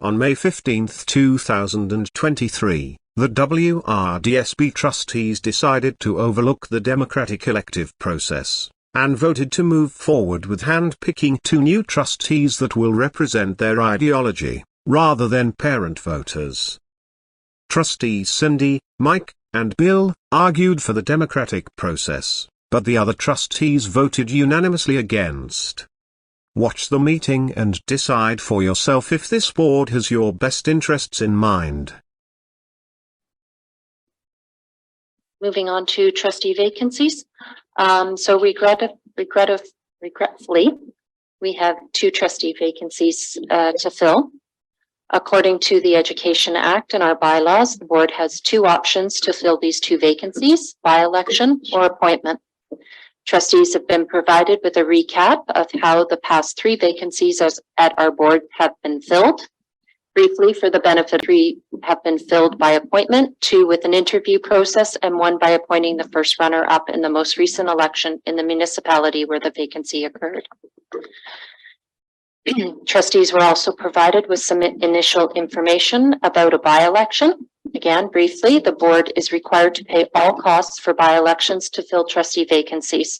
On May 15, 2023, the WRDSB Trustees decided to overlook the democratic elective process, and voted to move forward with hand-picking 2 new trustees that will represent their ideology, rather than parent voters. Trustees Cindy, Mike, and Bill argued for the democratic process, but the other trustees voted unanimously against. Watch the meeting and decide for yourself if this board has your best interests in mind. Moving on to trustee vacancies. So regretfully, we have 2 trustee vacancies to fill. According to the Education Act and our bylaws, the board has 2 options to fill these 2 vacancies: by-election or appointment. Trustees have been provided with a recap of how the past 3 vacancies at our board have been filled. Briefly, for the benefit, 3 have been filled by appointment, 2 with an interview process, and 1 by appointing the first runner-up in the most recent election in the municipality where the vacancy occurred. Trustees were also provided with some initial information about a by-election. Again, briefly, the board is required to pay all costs for by-elections to fill trustee vacancies.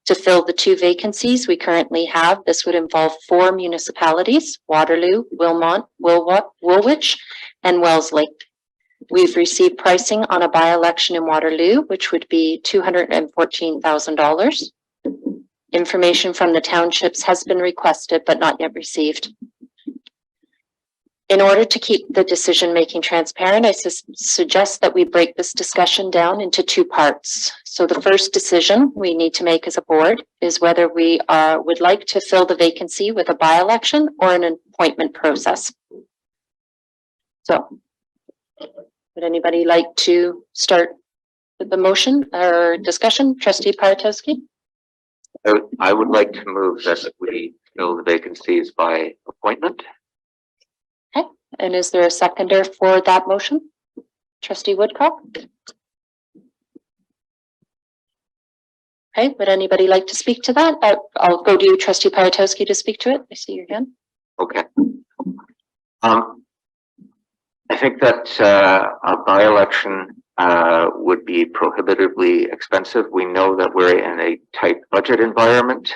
To fill the 2 vacancies we currently have, this would involve 4 municipalities: Waterloo, Wilmot, Woolwich, and Wellesley. We've received pricing on a by-election in Waterloo, which would be $214,000. Information from the townships has been requested but not yet received. In order to keep the decision-making transparent, I suggest that we break this discussion down into 2 parts. So the first decision we need to make as a board is whether we would like to fill the vacancy with a by-election or an appointment process. So, would anybody like to start with the motion or discussion? Trustee Paratowski? I would like to move that we fill the vacancies by appointment. Okay, and is there a seconder for that motion? Trustee Woodcock? Okay, would anybody like to speak to that? I'll go to you, Trustee Paratowski, to speak to it. I see your hand. Okay. I think that a by-election would be prohibitively expensive. We know that we're in a tight budget environment.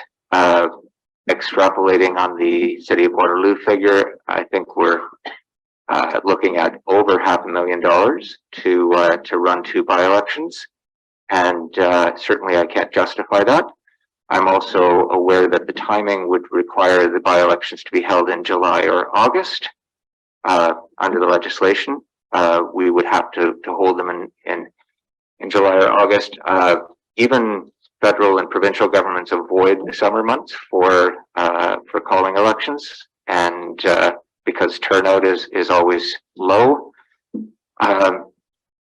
Extrapolating on the City of Waterloo figure, I think we're looking at over $500,000 to run 2 by-elections, and certainly I can't justify that. I'm also aware that the timing would require the by-elections to be held in July or August. Under the legislation, we would have to hold them in July or August. Even federal and provincial governments avoid the summer months for calling elections, and because turnout is always low.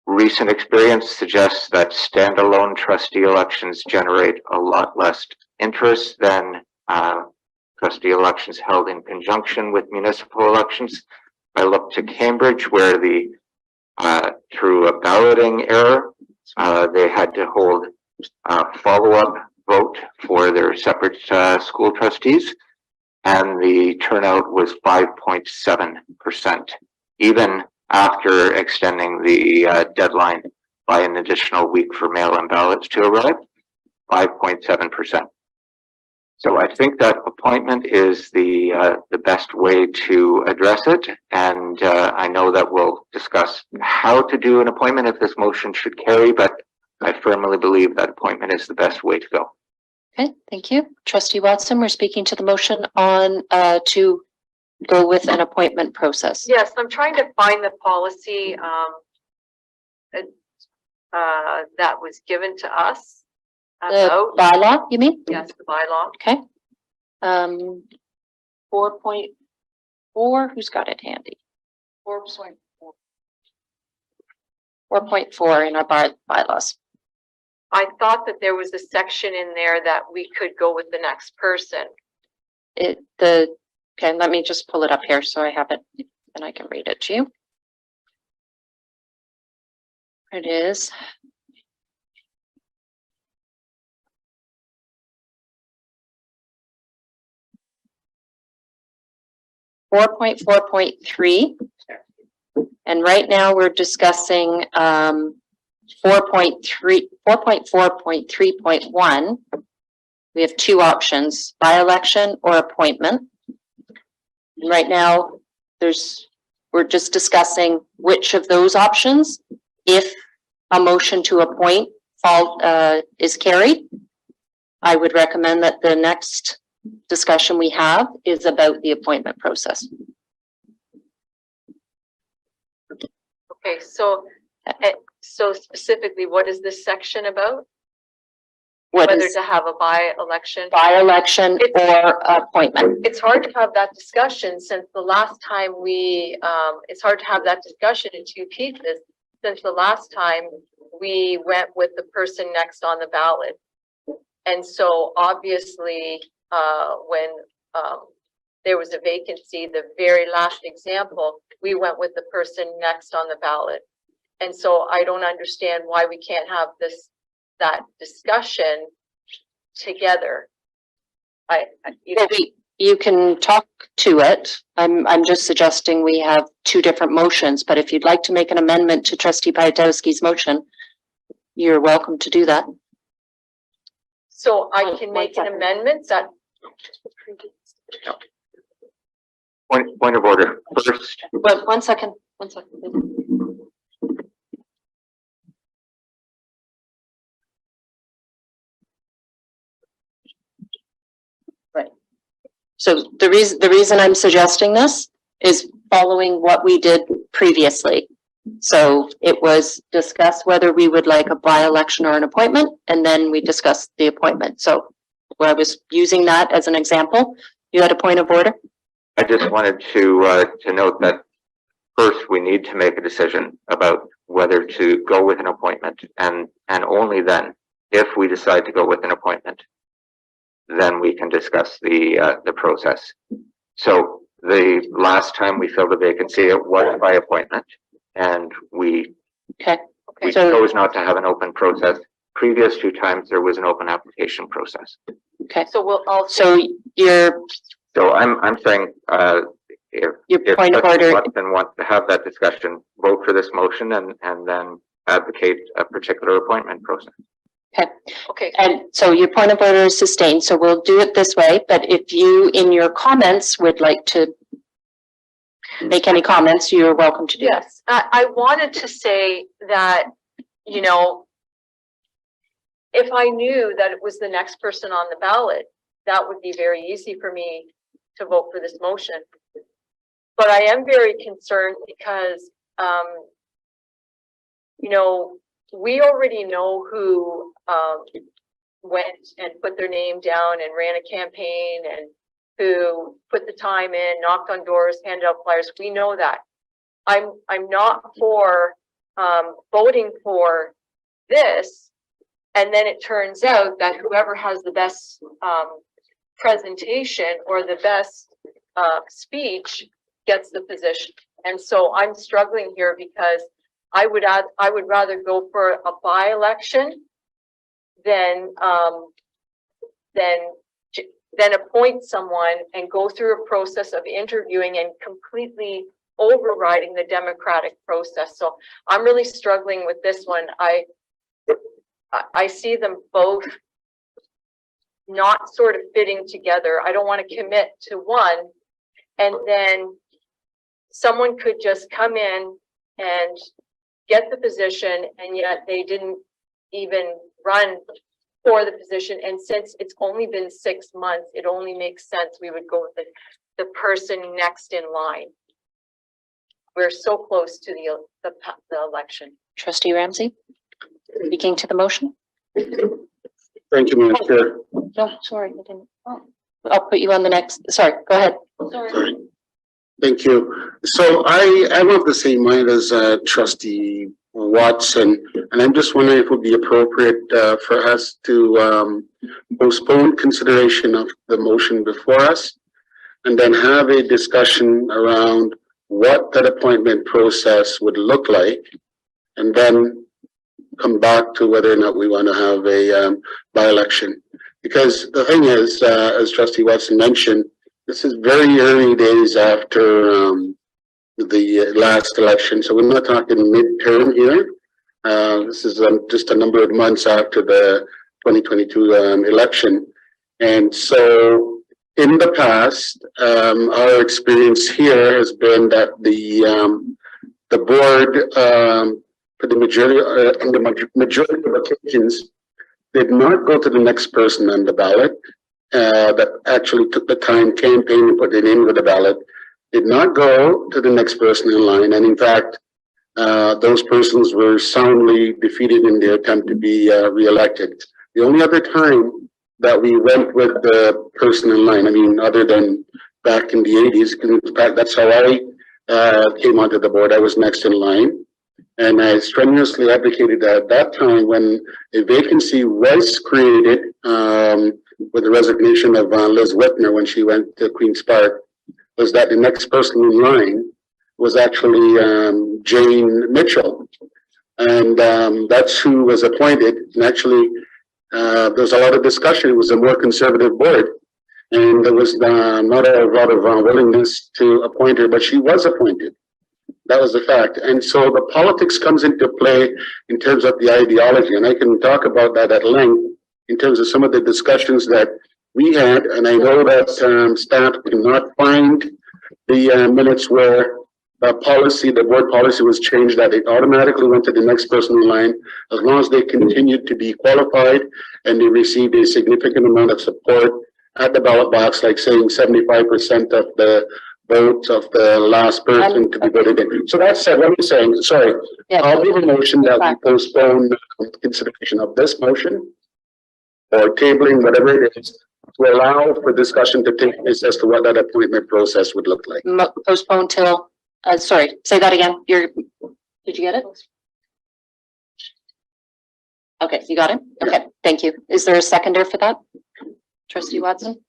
Recent experience suggests that standalone trustee elections generate a lot less interest than trustee elections held in conjunction with municipal elections. I looked to Cambridge, where through a balloting error, they had to hold a follow-up vote for their separate school trustees, and the turnout was 5.7%, even after extending the deadline by an additional week for mail-in ballots to arrive. 5.7%. So I think that appointment is the best way to address it, and I know that we'll discuss how to do an appointment if this motion should carry, but I firmly believe that appointment is the best way to go. Okay, thank you. Trustee Watson, we're speaking to the motion on to go with an appointment process. Yes, I'm trying to find the policy that was given to us. The bylaw, you mean? Yes, the bylaw. Okay. 4.4, who's got it handy? 4.4 in our bylaws. I thought that there was a section in there that we could go with the next person. Okay, let me just pull it up here so I have it and I can read it to you. It is. 4.4.3. And right now we're discussing 4.4.3.1. We have two options, by-election or appointment. And right now we're just discussing which of those options, if a motion to appoint is carried, I would recommend that the next discussion we have is about the appointment process. Okay, so specifically, what is this section about? Whether to have a by-election? By-election or appointment. It's hard to have that discussion since the last time it's hard to have that discussion in two pieces, since the last time we went with the person next on the ballot. And so obviously, when there was a vacancy, the very last example, we went with the person next on the ballot. And so I don't understand why we can't have that discussion together. You can talk to it. I'm just suggesting we have two different motions, but if you'd like to make an amendment to Trustee Piatowski's motion, you're welcome to do that. So I can make an amendment that. Point of order first. But one second. Right. So the reason I'm suggesting this is following what we did previously. So it was discussed whether we would like a by-election or an appointment, and then we discussed the appointment. So I was using that as an example. You had a point of order? I just wanted to note that first we need to make a decision about whether to go with an appointment, and only then, if we decide to go with an appointment, then we can discuss the process. So the last time we filled a vacancy, it was by appointment, and we chose not to have an open process. Previous two times there was an open application process. Okay. So we'll also. So I'm saying if point of order want to have that discussion, vote for this motion and then advocate a particular appointment process. Okay. And so your point of order is sustained. So we'll do it this way. But if you, in your comments, would like to make any comments, you're welcome to do that. Yes, I wanted to say that, you know, if I knew that it was the next person on the ballot, that would be very easy for me to vote for this motion. But I am very concerned because, you know, we already know who went and put their name down and ran a campaign and who put the time in, knocked on doors, handed out flyers. We know that. I'm not for voting for this, and then it turns out that whoever has the best presentation or the best speech gets the position. And so I'm struggling here because I would rather go for a by-election than appoint someone and go through a process of interviewing and completely overriding the democratic process. So I'm really struggling with this one. I see them both not sort of fitting together. I don't want to commit to one, and then someone could just come in and get the position, and yet they didn't even run for the position. And since it's only been 6 months, it only makes sense we would go with the person next in line. We're so close to the election. Trustee Ramsey, speaking to the motion. Thank you, Madam Chair. No, sorry, I didn't. Oh, I'll put you on the next. Sorry, go ahead. Sorry. Thank you. So I'm of the same mind as Trustee Watson, and I'm just wondering if it would be appropriate for us to postpone consideration of the motion before us and then have a discussion around what that appointment process would look like, and then come back to whether or not we want to have a by-election. Because the thing is, as Trustee Watson mentioned, this is very early days after the last election, so we're not talking midterm here. This is just a number of months after the 2022 election. And so in the past, our experience here has been that the board, for the majority of occasions, did not go to the next person on the ballot that actually took the time campaign and put their name on the ballot, did not go to the next person in line. And in fact, those persons were soundly defeated in their attempt to be re-elected. The only other time that we went with the person in line, I mean, other than back in the 80s, in fact, that's how I came onto the board. I was next in line. And I strenuously advocated that at that time when a vacancy was created with the resignation of Liz Whitner when she went to Queen's Park, was that the next person in line was actually Jane Mitchell. And that's who was appointed. And actually, there was a lot of discussion. It was a more conservative board. And there was not a lot of willingness to appoint her, but she was appointed. That was the fact. And so the politics comes into play in terms of the ideology. And I can talk about that at length in terms of some of the discussions that we had. And I know that staff cannot find the minutes where the board policy was changed, that it automatically went to the next person in line, as long as they continued to be qualified and they received a significant amount of support at the ballot box, like saying 75% of the votes of the last person to be voted in. So that said, let me say, sorry, I'll make a motion that we postpone consideration of this motion or tabling, whatever it is, to allow for discussion to take place as to what that appointment process would look like. Postpone till, sorry, say that again. Did you get it? Okay, you got it? Okay, thank you. Is there a seconder for that? Trustee Watson?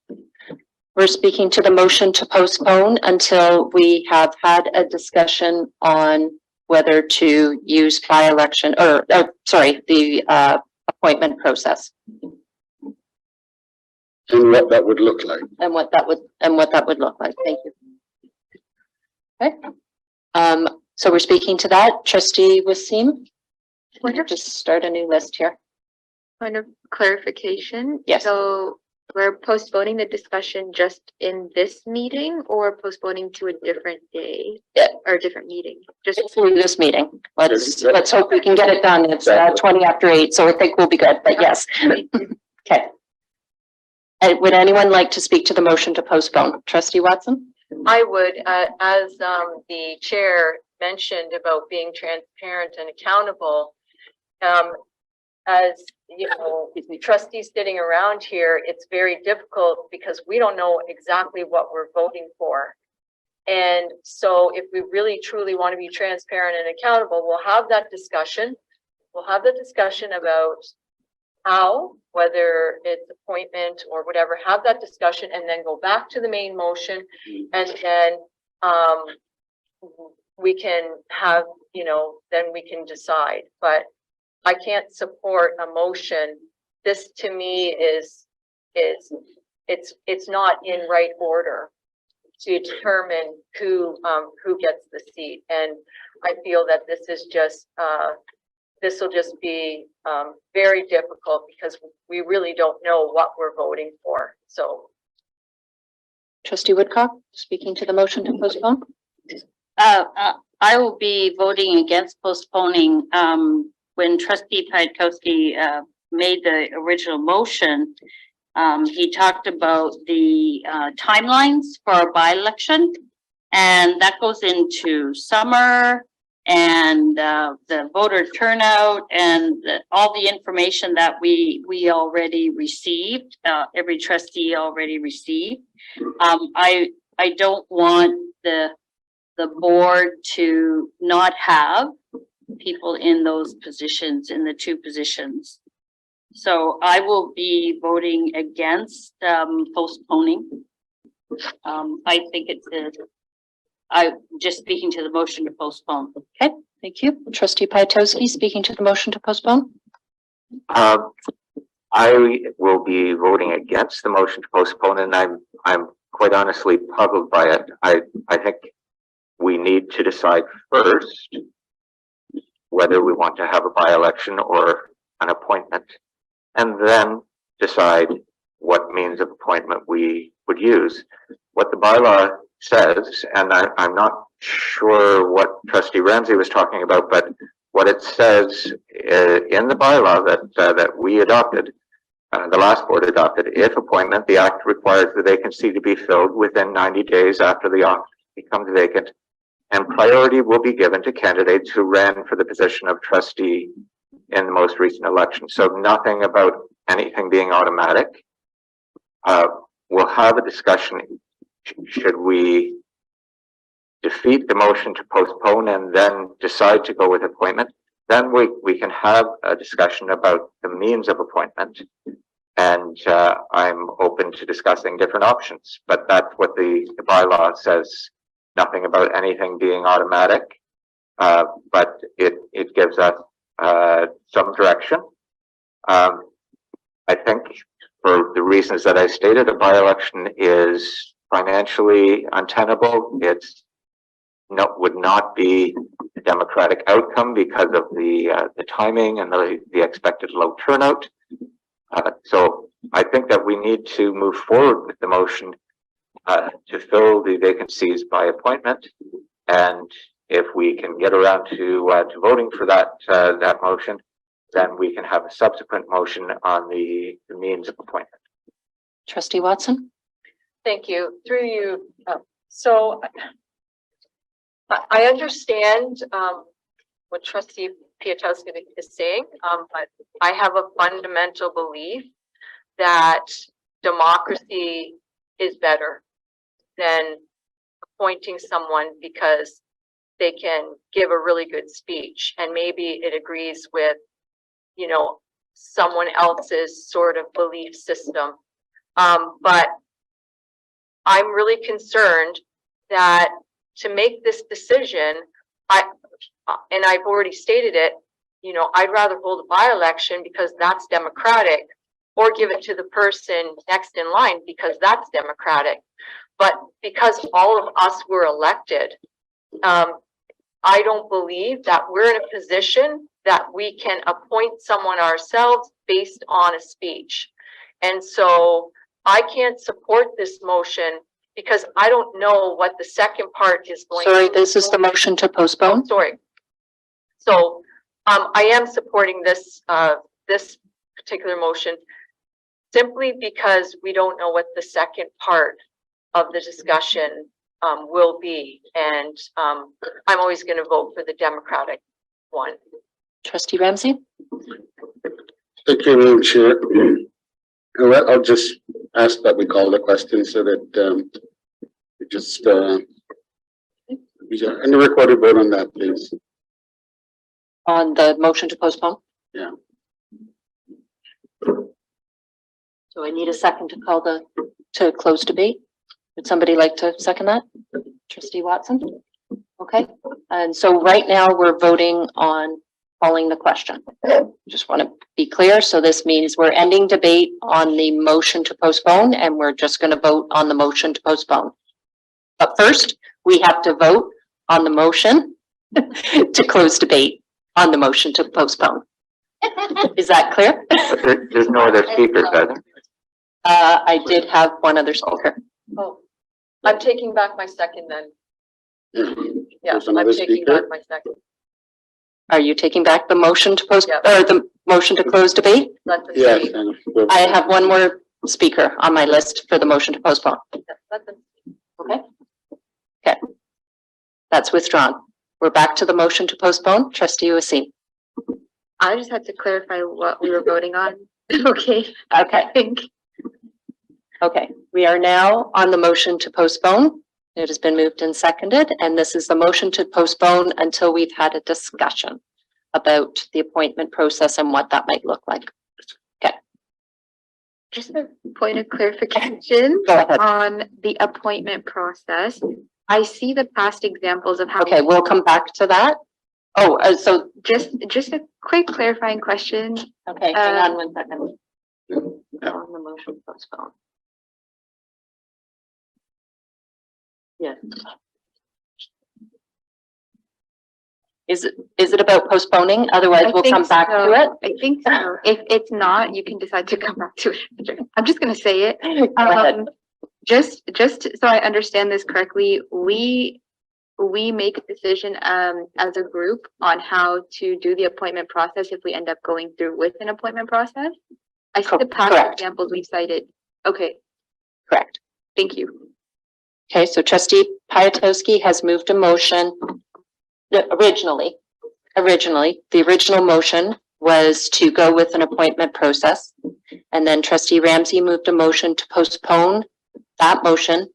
We're speaking to the motion to postpone until we have had a discussion on whether to use by-election or the appointment process. And what that would look like. And what that would look like. Thank you. Okay. So we're speaking to that. Trustee Wassim? We'll just start a new list here. Point of clarification. Yes. So we're postponing the discussion just in this meeting or postponing to a different day or a different meeting? Just through this meeting. Let's hope we can get it done. It's 20 after 8, so I think we'll be good, but yes. Okay. Would anyone like to speak to the motion to postpone? Trustee Watson? I would, as the chair mentioned about being transparent and accountable, as you know, trustees sitting around here, it's very difficult because we don't know exactly what we're voting for. And so if we really truly want to be transparent and accountable, we'll have that discussion. We'll have the discussion about how, whether it's appointment or whatever, have that discussion and then go back to the main motion. And then we can have, then we can decide. But I can't support a motion. This to me is it's not in right order to determine who gets the seat. And I feel that this is just this will just be very difficult because we really don't know what we're voting for. So, Trustee Woodcock, speaking to the motion to postpone. I will be voting against postponing. When Trustee Pietkowski made the original motion, he talked about the timelines for our by-election, and that goes into summer and the voter turnout and all the information that we already received, every trustee already received. I don't want the board to not have people in those positions, in the two positions. So I will be voting against postponing. I think I'm just speaking to the motion to postpone. Okay, thank you. Trustee Pietkowski, speaking to the motion to postpone. I will be voting against the motion to postpone, and I'm quite honestly puzzled by it. I think we need to decide first whether we want to have a by-election or an appointment, and then decide what means of appointment we would use. What the bylaw says, and I'm not sure what Trustee Ramsey was talking about, but what it says in the bylaw that we adopted, the last board adopted, if appointment, the act requires the vacancy to be filled within 90 days after the office becomes vacant, and priority will be given to candidates who ran for the position of trustee in the most recent election. So nothing about anything being automatic. We'll have a discussion. Should we defeat the motion to postpone and then decide to go with appointment? Then we can have a discussion about the means of appointment. And I'm open to discussing different options, but that's what the bylaw says. Nothing about anything being automatic, but it gives us some direction. I think for the reasons that I stated, a by-election is financially untenable. It's would not be a democratic outcome because of the timing and the expected low turnout. So I think that we need to move forward with the motion to fill the vacancies by appointment, and if we can get around to voting for that motion, then we can have a subsequent motion on the means of appointment. Trustee Watson? Thank you. Through you. So I understand what Trustee Piatowski is saying, but I have a fundamental belief that democracy is better than appointing someone because they can give a really good speech and maybe it agrees with, you know, someone else's sort of belief system. But I'm really concerned that to make this decision, and I've already stated it, you know, I'd rather hold a by-election because that's democratic, or give it to the person next in line because that's democratic. But because all of us were elected, I don't believe that we're in a position that we can appoint someone ourselves based on a speech. And so I can't support this motion because I don't know what the second part is going to be. Sorry, this is the motion to postpone? Oh, sorry. So I am supporting this this particular motion simply because we don't know what the second part of the discussion will be, and I'm always going to vote for the Democratic one. Trustee Ramsey? Thank you, Madam Chair. I'll just ask that we call the question so that we just and the recorded vote on that, please. On the motion to postpone? Yeah. So I need a second to call to close debate. Would somebody like to second that? Trustee Watson? Okay. And so right now we're voting on calling the question. Just want to be clear. So this means we're ending debate on the motion to postpone and we're just going to vote on the motion to postpone. But first we have to vote on the motion to close debate on the motion to postpone. Is that clear? There's no other speakers, are there? I did have one other speaker. Oh, I'm taking back my second then. Yeah, There's I'm another taking speaker? back my second. Are you taking back the motion to post, Yeah. or the motion to close debate? Let them Yes. speak. I have one more speaker on my list for the motion to postpone. Let them speak. Okay. Okay. That's withdrawn. We're back to the motion to postpone. Trustee Uasin. I just had to clarify what we were voting on. Okay, Okay. I think. Okay. We are now on the motion to postpone. It has been moved and seconded, and this is the motion to postpone until we've had a discussion about the appointment process and what that might look like. Just a point of clarification Go ahead. on the appointment process. I see the past examples of how. Okay, we'll come back to that. Oh, so, Just a quick clarifying question. okay, hang on 1 second. On the motion to postpone. Yes. Is it about postponing? Otherwise, I we'll think come back to so. it. I think so. If it's not, you can decide to come back to it. I'm just gonna say it. Go ahead. Just so I understand this correctly, we make a decision as a group on how to do the appointment process if we end up going through with an appointment process. I see the past Correct. examples we've cited. Okay, Correct. thank you. Okay, so trustee Pyatowski has moved a motion. Originally, the original motion was to go with an appointment process. And then trustee Ramsey moved a motion to postpone that motion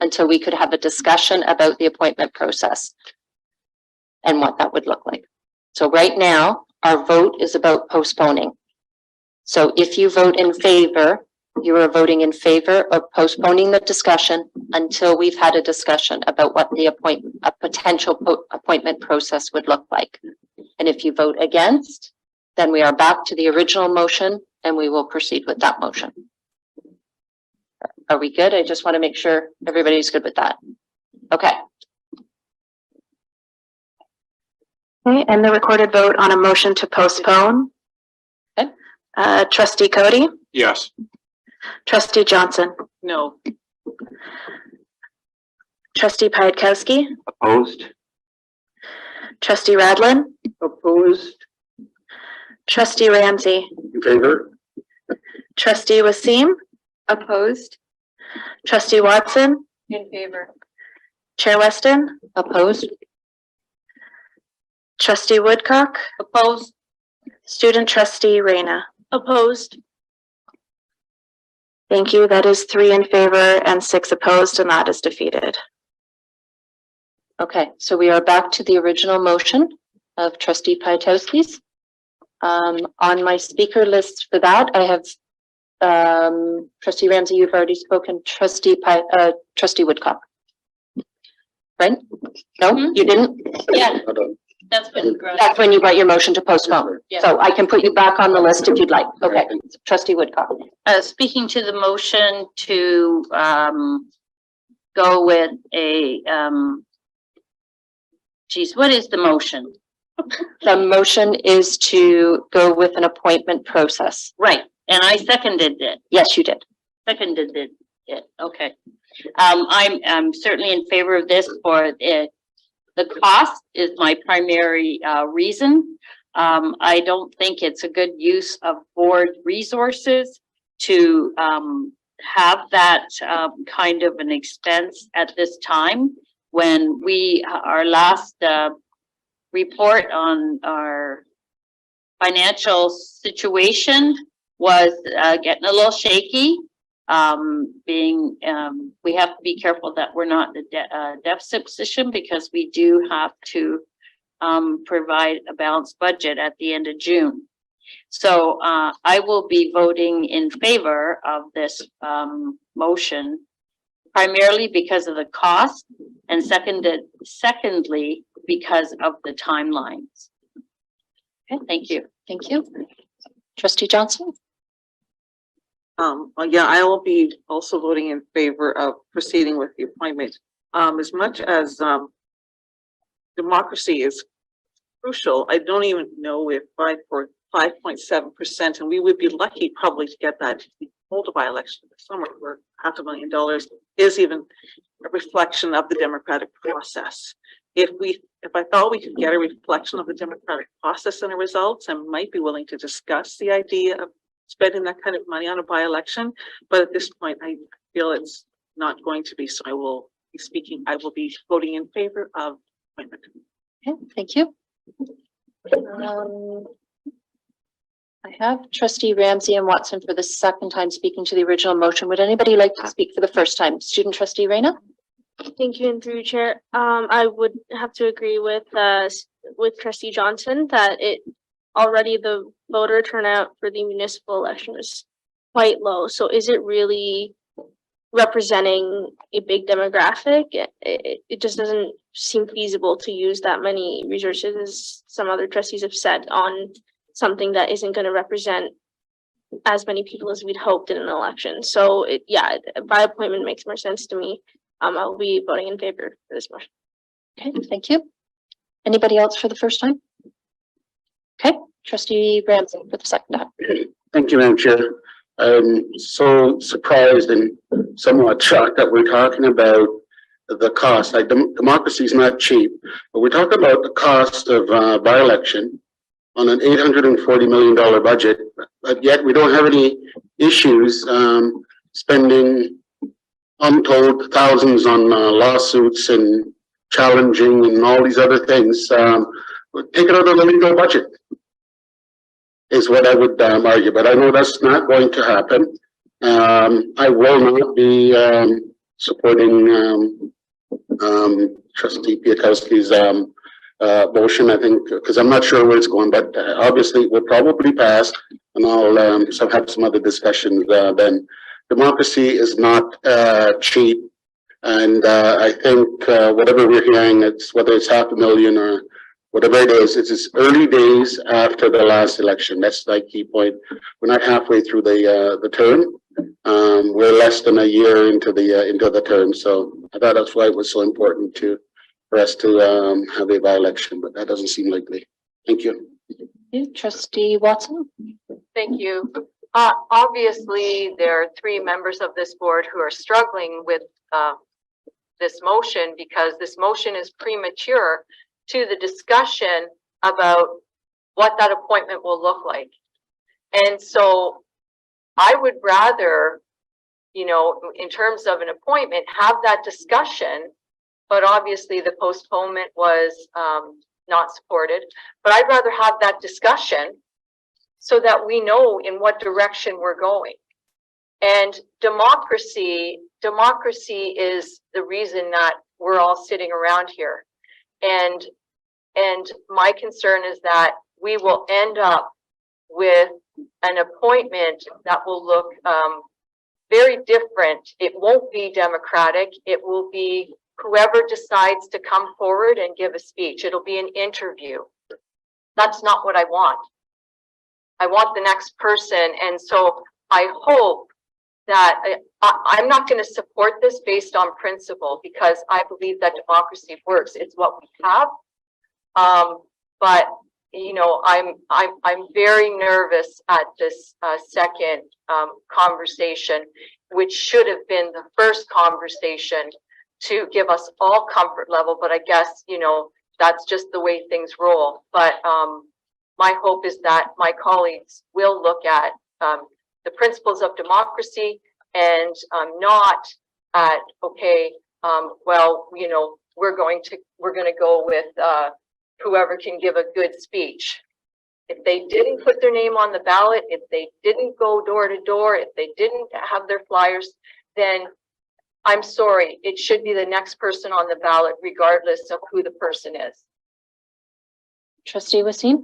until we could have a discussion about the appointment process and what that would look like. So right now, our vote is about postponing. So if you vote in favor, you are voting in favor of postponing the discussion until we've had a discussion about what the potential appointment process would look like. And if you vote against, then we are back to the original motion and we will proceed with that motion. Are we good? I just want to make sure everybody's good with that. Okay. Okay, and the recorded vote on a motion to postpone. Okay. Trustee Cody, Yes. trustee Johnson, No. trustee Pyatowski, Opposed? trustee Radlin, Opposed. trustee Ramsey, In favor? trustee Wasim, Opposed? trustee Watson, In favor. chair Weston, Opposed? trustee Woodcock, Opposed? student trustee Reyna. Opposed? Thank you. That is 3 in favor and 6 opposed, and that is defeated. Okay, so we are back to the original motion of trustee Pyatowski's. On my speaker list for that, I have trustee Ramsey, you've already spoken, trustee Woodcock. Right? No, you didn't? Yeah, that's been great. That's when you brought your motion to postpone. Yeah. So I can put you back on the list if you'd like. Okay, trustee Woodcock. Speaking to the motion to, go with a, geez, what is the motion? The motion is to go with an appointment process. Right, and I seconded it. Yes, you did. Seconded it, okay. I'm certainly in favor of this for it. The cost is my primary, reason. I don't think it's a good use of board resources to, have that, kind of an expense at this time when our last, report on our financial situation was, getting a little shaky. We have to be careful that we're not in a deficit position because we do have to provide a balanced budget at the end of June. So I will be voting in favor of this motion, primarily because of the cost, and secondly, because of the timelines. Okay, thank you. Thank you. Trustee Johnson? Well, yeah, I will be also voting in favor of proceeding with the appointment. As much as democracy is crucial, I don't even know if 5.7%, and we would be lucky probably to get that to hold a by-election this summer where $500,000 is even a reflection of the democratic process. If I thought we could get a reflection of the democratic process and the results, I might be willing to discuss the idea of spending that kind of money on a by-election, but at this point, I feel it's not going to be. So I will be voting in favor of appointment. Okay, thank you. I have trustee Ramsey and Watson for the second time speaking to the original motion. Would anybody like to speak for the first time? Student trustee Reyna? Thank you, and through you, Chair. I would have to agree with trustee Johnson that already the voter turnout for the municipal election is quite low. So is it really representing a big demographic? It just doesn't seem feasible to use that many resources, as some other trustees have said, on something that isn't going to represent as many people as we'd hoped in an election. So by appointment makes more sense to me. I'll be voting in favor for this motion. Okay, thank you. Anybody else for the first time? Okay, Trustee Ramsey for the second time. Thank you, Madam Chair. I'm so surprised and somewhat shocked that we're talking about the cost. Like, democracy is not cheap, but we're talking about the cost of by-election on an $840 million budget, but yet we don't have any issues spending untold thousands on lawsuits and challenging and all these other things. Take it out of the legal budget is what I would argue, but I know that's not going to happen. I will not be supporting Trustee Piatkowski's motion, I think, because I'm not sure where it's going, but obviously it will probably pass, and I'll have some other discussions then. Democracy is not cheap, and I think whatever we're hearing, it's whether it's $500,000 or whatever it is, it's early days after the last election. That's my key point. We're not halfway through the term. We're less than a year into the term, so I thought that's why it was so important for us to have a by-election, but that doesn't seem likely. Thank you. Trustee Watson. Thank you. Obviously, there are 3 members of this board who are struggling with this motion because this motion is premature to the discussion about what that appointment will look like. And so I would rather, you know, in terms of an appointment, have that discussion, but obviously the postponement was not supported, but I'd rather have that discussion so that we know in what direction we're going. And democracy is the reason that we're all sitting around here. And my concern is that we will end up with an appointment that will look very different. It won't be democratic. It will be whoever decides to come forward and give a speech. It'll be an interview. That's not what I want. I want the next person. And so I hope that I'm not going to support this based on principle because I believe that democracy works. It's what we have. But you know, I'm very nervous at this second conversation, which should have been the first conversation to give us all comfort level. But I guess, you know, that's just the way things roll. But my hope is that my colleagues will look at the principles of democracy and not at, okay, well, you know, we're going to go with whoever can give a good speech. If they didn't put their name on the ballot, if they didn't go door to door, if they didn't have their flyers, then I'm sorry, it should be the next person on the ballot, regardless of who the person is. Trustee Wasim.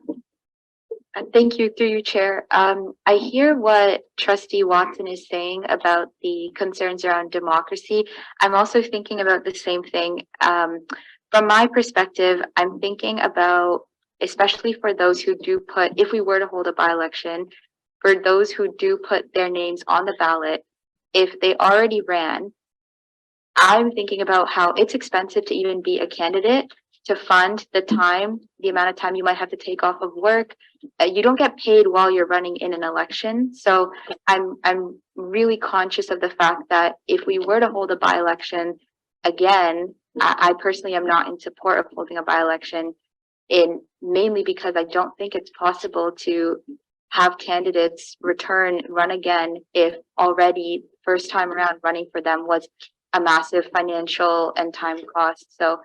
Thank you, through you, Chair. I hear what Trustee Watson is saying about the concerns around democracy. I'm also thinking about the same thing. From my perspective, I'm thinking about, especially for those who do put, if we were to hold a by-election, for those who do put their names on the ballot, if they already ran, I'm thinking about how it's expensive to even be a candidate, to fund the time, the amount of time you might have to take off of work. You don't get paid while you're running in an election. So I'm really conscious of the fact that if we were to hold a by-election, again, I personally am not in support of holding a by-election, mainly because I don't think it's possible to have candidates run again if already first time around running for them was a massive financial and time cost. So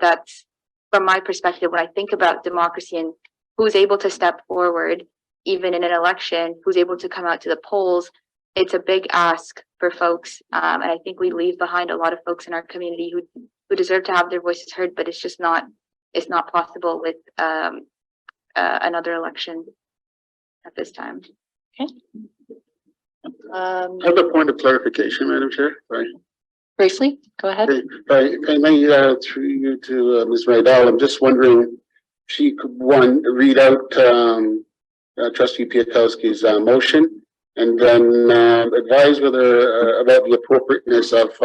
that's, from my perspective, when I think about democracy and who's able to step forward, even in an election, who's able to come out to the polls, it's a big ask for folks. And I think we leave behind a lot of folks in our community who deserve to have their voices heard, but it's just not, it's not possible with another election at this time. Okay. I have a point of clarification, Madam Chair. Sorry. Briefly, go ahead. If I may, through you to Ms. Rydell, I'm just wondering if she could, one, read out Trustee Piatkowski's motion, and then advise whether about the appropriateness of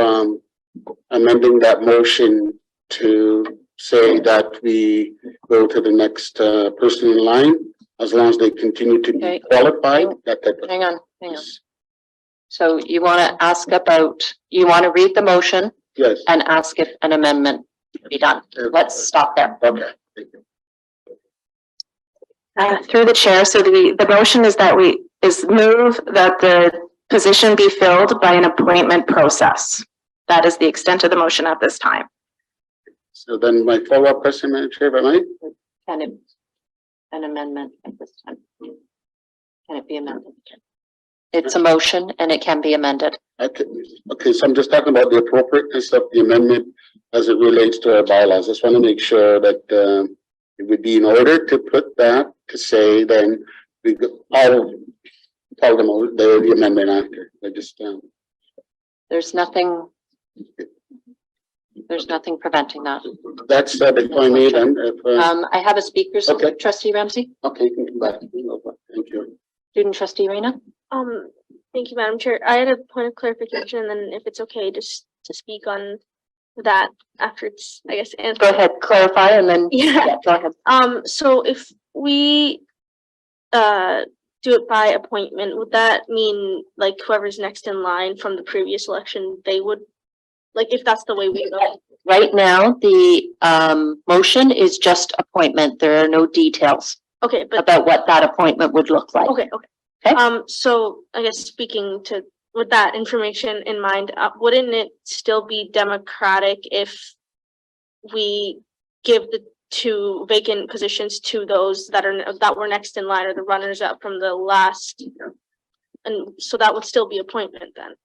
amending that motion to say that we go to the next person in line, as long as they continue to be Okay. qualified, that type of. Hang on. So you want to ask about, you want to read the motion Yes. and ask if an amendment be done. Let's stop there. Okay, thank you. Through the chair, so the motion is that move that the position be filled by an appointment process. That is the extent of the motion at this time. So then my follow-up question, Madam Chair, if I might? Can it, an amendment at this time? Can it be amended? It's a motion and it can be amended. Okay, so I'm just talking about the appropriateness of the amendment as it relates to our bylaws. Just want to make sure that it would be in order to put that to say then we all tell them the amendment after. I just There's nothing preventing that. that's the point made. And if I have a speaker's Okay. trustee Ramsey, okay, you can come back. Thank you. student trustee Reyna. Thank you, Madam Chair. I had a point of clarification, and then if it's okay, just to speak on that after it's, I guess, answered. Go ahead, clarify and then, Yeah. go ahead. So if we do it by appointment, would that mean like whoever's next in line from the previous election, they would, like, if that's the way we go? Right now, the motion is just appointment. There are no details Okay, but about what that appointment would look like. okay. Okay. So I guess speaking to, with that information in mind, wouldn't it still be democratic if we give the two vacant positions to those that were next in line, or the runners up from the last? And so that would still be appointment then?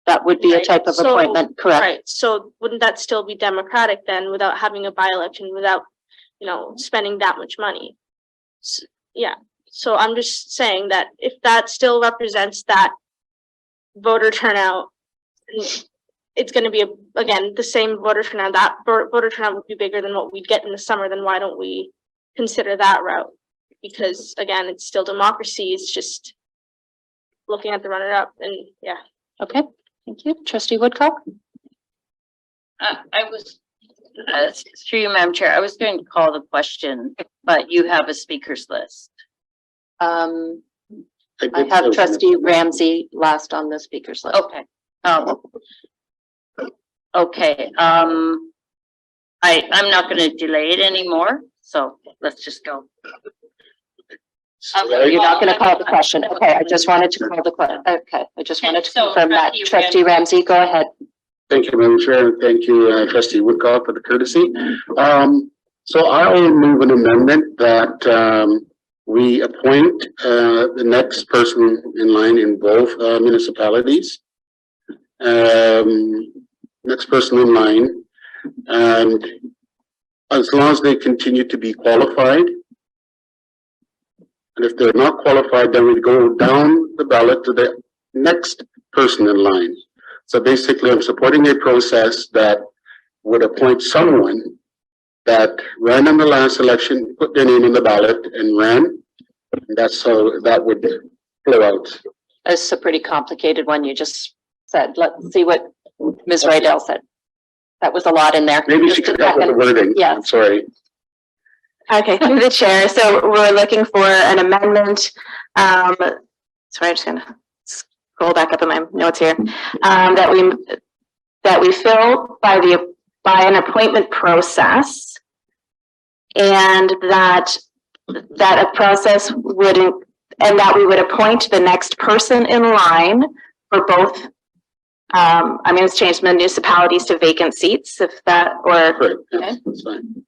That would be a Right. type of So- appointment, correct? Right, so wouldn't that still be democratic then, without having a by-election, without, spending that much money? Yeah, so I'm just saying that if that still represents that voter turnout, it's gonna be, again, the same voter turnout, that voter turnout would be bigger than what we'd get in the summer, then why don't we consider that route? Because again, it's still democracy, it's just looking at the runner-up, and yeah. Okay, thank you. Trustee Woodcock? I was, through you, Madam Chair, I was going to call the question, but you have a speaker's list. I did have so. trustee Ramsey last on the speaker's list. Okay. Okay, I'm not gonna delay it anymore, so let's just go. You're not gonna call the question. Okay, I just wanted to call the question. Okay, I just wanted to So, confirm that. trustee Trustee Ramsey, go ahead. Thank you, Madam Chair, and thank you, Trustee Woodcock, for the courtesy. So I will move an amendment that we appoint the next person in line in both municipalities. Next person in line, and as long as they continue to be qualified. And if they're not qualified, then we go down the ballot to the next person in line. So basically, I'm supporting a process that would appoint someone that ran in the last election, put their name in the ballot and ran. And that's how that would flow out. It's a pretty complicated one you just said. Let's see what Ms. Rydell said. That was a lot in there. Maybe she could help with the wording. Yeah. I'm sorry. Okay, through the chair, so we're looking for an amendment. Sorry, I'm just gonna scroll back up in my notes here. That we fill by an appointment process, and that a process would, and that we would appoint the next person in line for both. It's changed municipalities to vacant seats, if that, or Great, yes, that's fine.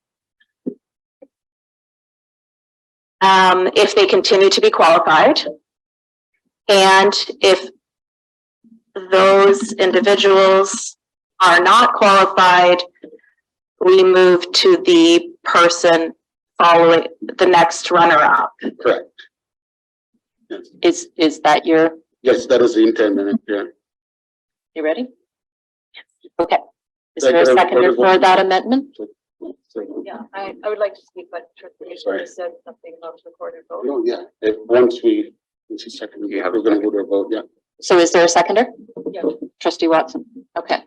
if they continue to be qualified, and if those individuals are not qualified, we move to the person following the next runner-up. Correct. Yes. Is that your, Yes, that is the intent, Madam Chair. you ready? Okay. Is there a seconder for that amendment? Yeah, I would like to speak, but Trustee Sorry. said something about recorded vote. No, yeah, once we second, we're gonna go to a vote, yeah. So is there a seconder? Yeah. Trustee Watson? Okay.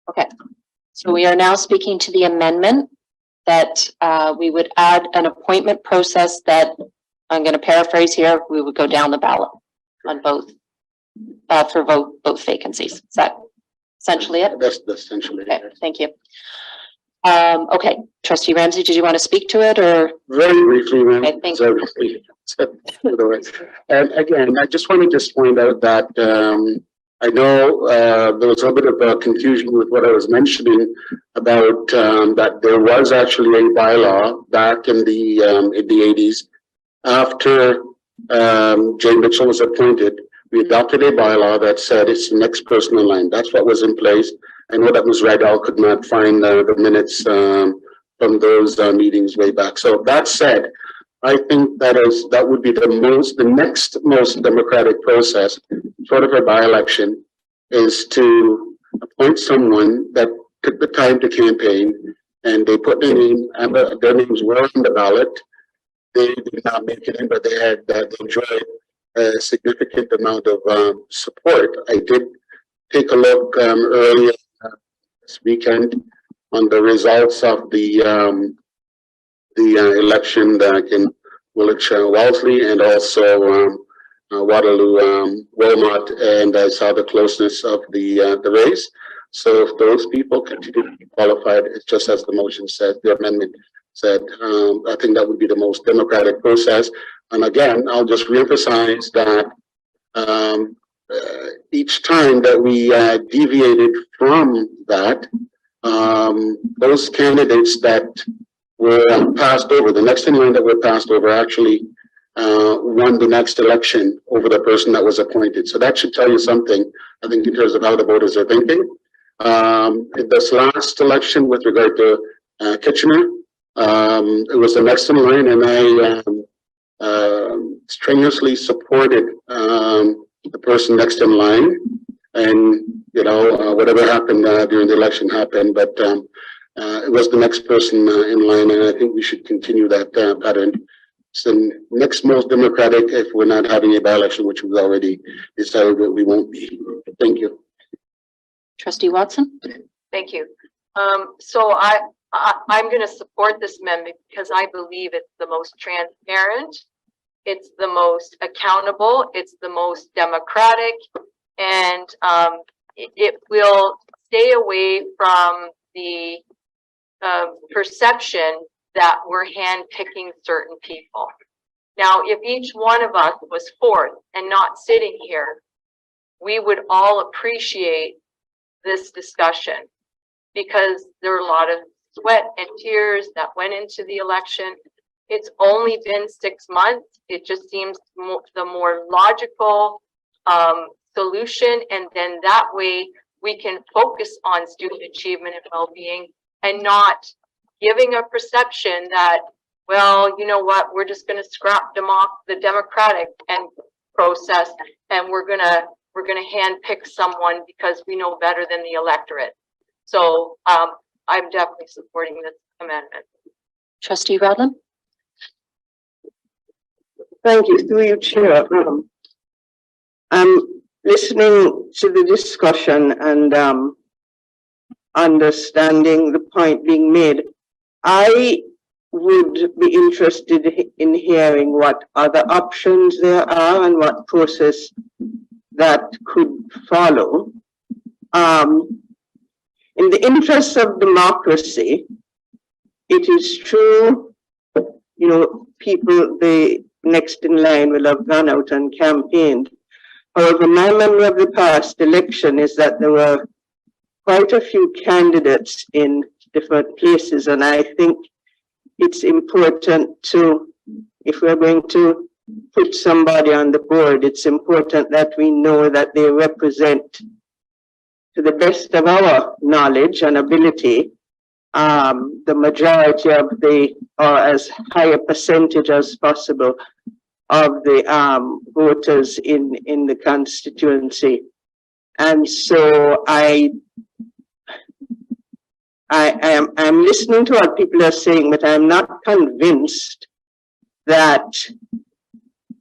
Okay, so we are now speaking to the amendment that we would add an appointment process that, I'm going to paraphrase here, we would go down the ballot on both, for both vacancies. Is that essentially it? That's essentially Okay, it. thank you. Okay, Trustee Ramsey, did you want to speak to it or? Very briefly, ma'am. Okay, thank And again, I just want to point out that I know there was a bit of confusion with what I was mentioning about that there was actually a bylaw back in the 80s after Jane Mitchell was appointed. We adopted a bylaw that said it's the next person in line. That's what was in place. I know that was read. I could not find the minutes from those meetings way back. So that said, I think that would be the next most democratic process, sort of a by-election, is to appoint someone that took the time to campaign and they put their name, their names were on the ballot. They did not make it in, but they enjoyed a significant amount of support. I did take a look earlier this weekend on the results of the election back in Woolwich, Wellesley, and also Waterloo, Wilmot, and I saw the closeness of the race. So if those people continue to be qualified, it's just as the motion said, the amendment said, I think that would be the most democratic process. And again, I'll just reemphasize that each time that we deviated from that, those candidates that were passed over, the next in line that were passed over actually won the next election over the person that was appointed. So that should tell you something, I think, in terms of how the voters are thinking. In this last election with regard to Kitchener, it was the next in line, and I strenuously supported the person next in line. And, you know, whatever happened during the election happened, but it was the next person in line, and I think we should continue that pattern. It's the next most democratic if we're not having a by-election, which we've already decided that we won't be. Thank you. Trustee Watson? Thank you. So I'm going to support this amendment because I believe it's the most transparent, it's the most accountable, it's the most democratic, and it will stay away from the perception that we're handpicking certain people. Now, if each one of us was fourth and not sitting here, we would all appreciate this discussion because there are a lot of sweat and tears that went into the election. It's only been 6 months. It just seems the more logical solution, and then that way we can focus on student achievement and well-being and not giving a perception that, well, you know what, we're just going to scrap the democratic and process, and we're gonna hand pick someone because we know better than the electorate. So I'm definitely supporting this amendment. Trustee Rodlin? Thank you, through you, Chair. I'm listening to the discussion and understanding the point being made. I would be interested in hearing what other options there are and what process that could follow. In the interest of democracy, it is true, you know, people, the next in line will have gone out and campaigned. However, my memory of the past election is that there were quite a few candidates in different places, and I think it's important to, if we're going to put somebody on the board, it's important that we know that they represent, to the best of our knowledge and ability, the majority of the, or as high a percentage as possible of the voters in the constituency. And so I'm listening to what people are saying, but I'm not convinced that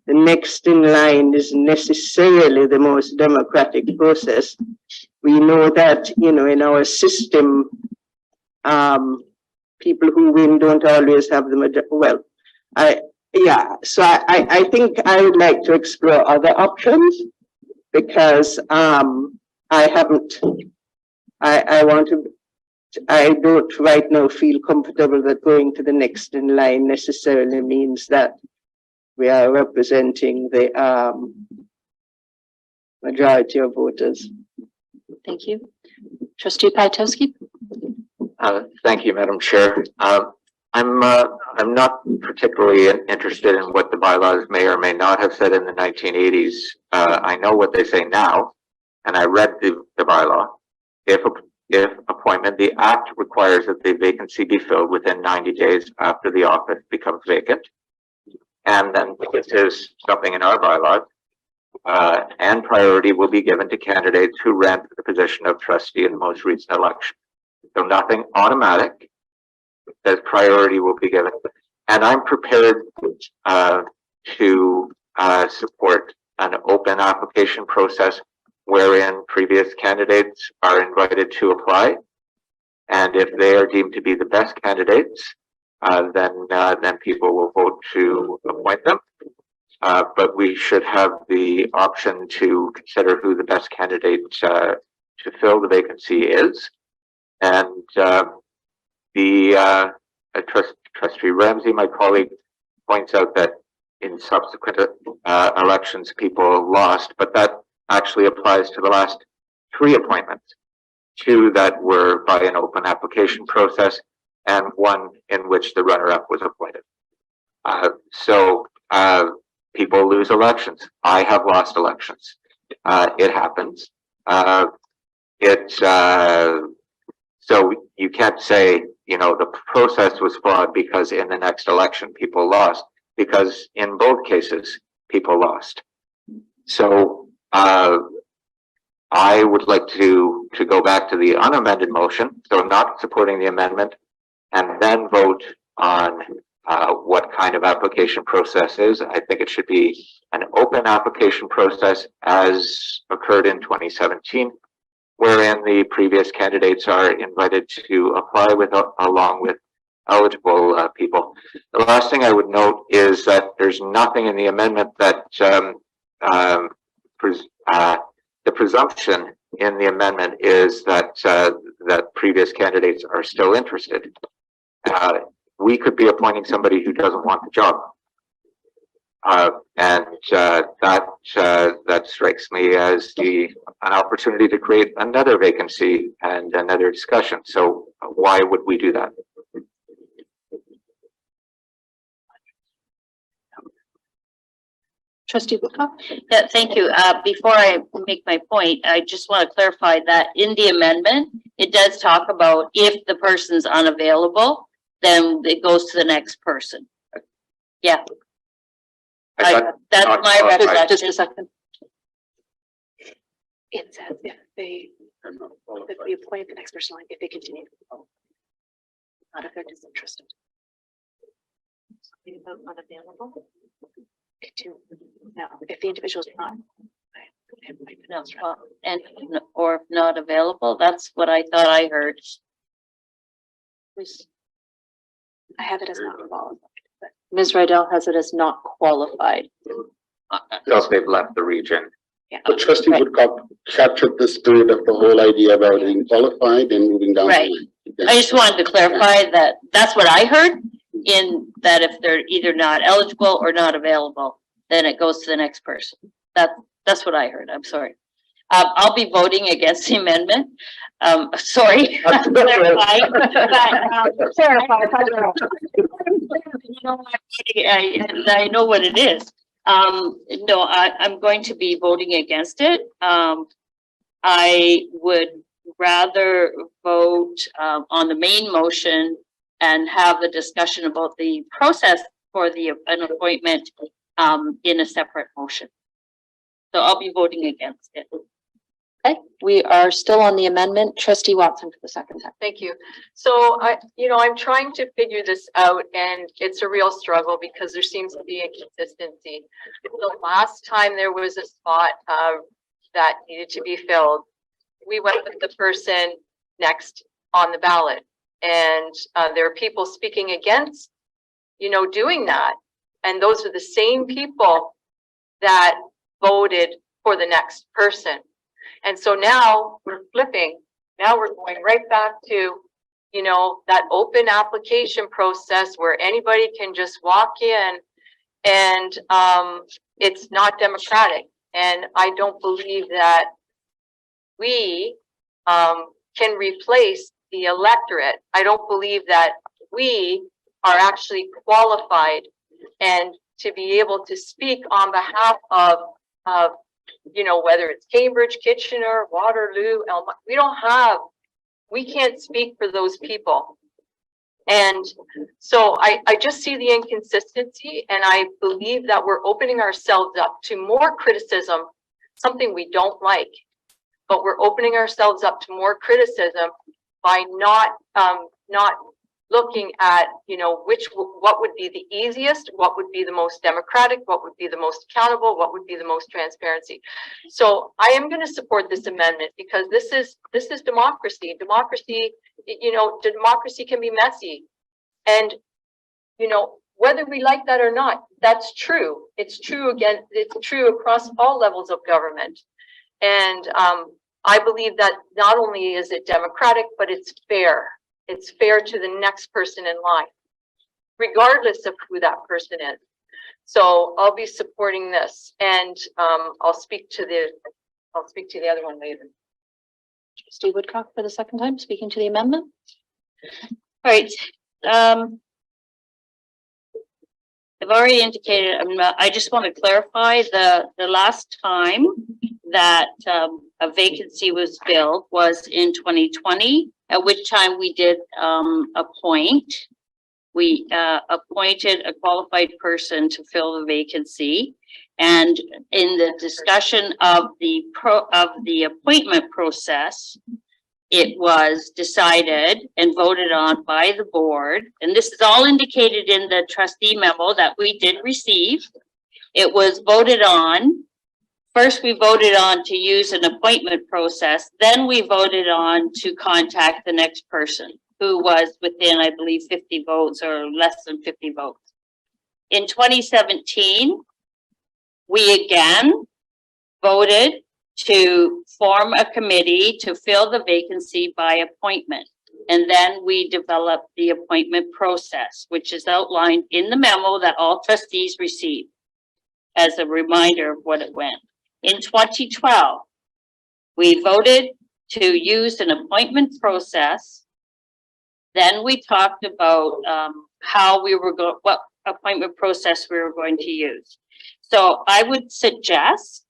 the next in line is necessarily the most democratic process. We know that, you know, in our system, people who win don't always have the majority. Well, so I think I would like to explore other options because I don't right now feel comfortable that going to the next in line necessarily means that we are representing the majority of voters. Thank you. Trustee Pytowski? Thank you, Madam Chair. I'm not particularly interested in what the bylaws may or may not have said in the 1980s. I know what they say now, and I read the bylaw. If appointment, the act requires that the vacancy be filled within 90 days after the office becomes vacant. And then this is something in our bylaws, and priority will be given to candidates who ran for the position of trustee in the most recent election. So nothing automatic, as priority will be given. And I'm prepared to support an open application process wherein previous candidates are invited to apply. And if they are deemed to be the best candidates, then people will vote to appoint them. But we should have the option to consider who the best candidate to fill the vacancy is. And Trustee Ramsey, my colleague, points out that in subsequent elections people lost, but that actually applies to the last 3 appointments, 2 that were by an open application process and 1 in which the runner-up was appointed. So people lose elections. I have lost elections. It happens. So you can't say, you know, the process was flawed because in the next election people lost, because in both cases people lost. So I would like to go back to the unamended motion, so not supporting the amendment, and then vote on what kind of application process is. I think it should be an open application process as occurred in 2017, wherein the previous candidates are invited to apply along with eligible people. The last thing I would note is that there's nothing in the amendment that the presumption in the amendment is that that previous candidates are still interested. We could be appointing somebody who doesn't want the job, and that strikes me as an opportunity to create another vacancy and another discussion. So why would we do that? Trustee Woodcock? Yeah, thank you. Before I make my point, I just want to clarify that in the amendment, it does talk about if the person's unavailable, then it goes to the next person. Yeah. That's my recollection. Just a second. It says if we appoint the next person, if they continue, not if they're disinterested. Unavailable. No, if the individual is not. No, or if not available, that's what I thought I heard. I have it as not qualified. Ms. Rydell has it as not qualified. Because they've left the region. Yeah. But Trustee Woodcock captured the spirit of the whole idea about being qualified and moving down. Right. I just wanted to clarify that that's what I heard, in that if they're either not eligible or not available, then it goes to the next person. That's what I heard. I'm sorry. I'll be voting against the amendment. Sorry. I know what it is. No, I'm going to be voting against it. I would rather vote on the main motion and have the discussion about the process for an appointment in a separate motion. So I'll be voting against it. Okay, we are still on the amendment. Trustee Watson for the second time. Thank you. So I'm trying to figure this out and it's a real struggle because there seems to be inconsistency. The last time there was a spot that needed to be filled, we went with the person next on the ballot. And there are people speaking against, doing that. And those are the same people that voted for the next person. And so now we're flipping. Now we're going right back to, that open application process where anybody can just walk in and it's not democratic. And I don't believe that we can replace the electorate. I don't believe that we are actually qualified and to be able to speak on behalf of whether it's Cambridge, Kitchener, Waterloo, we can't speak for those people. And so I just see the inconsistency, and I believe that we're opening ourselves up to more criticism, something we don't like, but we're opening ourselves up to more criticism by not looking at, what would be the easiest, what would be the most democratic, what would be the most accountable, what would be the most transparency. So I am going to support this amendment because this is democracy. Democracy, democracy can be messy. And, whether we like that or not, that's true. It's true again, it's true across all levels of government. And I believe that not only is it democratic, but it's fair. It's fair to the next person in line, regardless of who that person is. So I'll be supporting this, and I'll speak to the other one later. Trustee Woodcock for the second time, speaking to the amendment. All right. I've already indicated, I just want to clarify the last time that a vacancy was filled was in 2020, at which time we did appointed a qualified person to fill the vacancy. And in the discussion of the appointment process, it was decided and voted on by the board. And this is all indicated in the trustee memo that we did receive. It was voted on. First, we voted on to use an appointment process. Then we voted on to contact the next person who was within, I believe, 50 votes or less than 50 votes. In 2017, we again voted to form a committee to fill the vacancy by appointment. And then we developed the appointment process, which is outlined in the memo that all trustees received as a reminder of what it went. In 2012, we voted to use an appointment process. Then we talked about what appointment process we were going to use. So I would suggest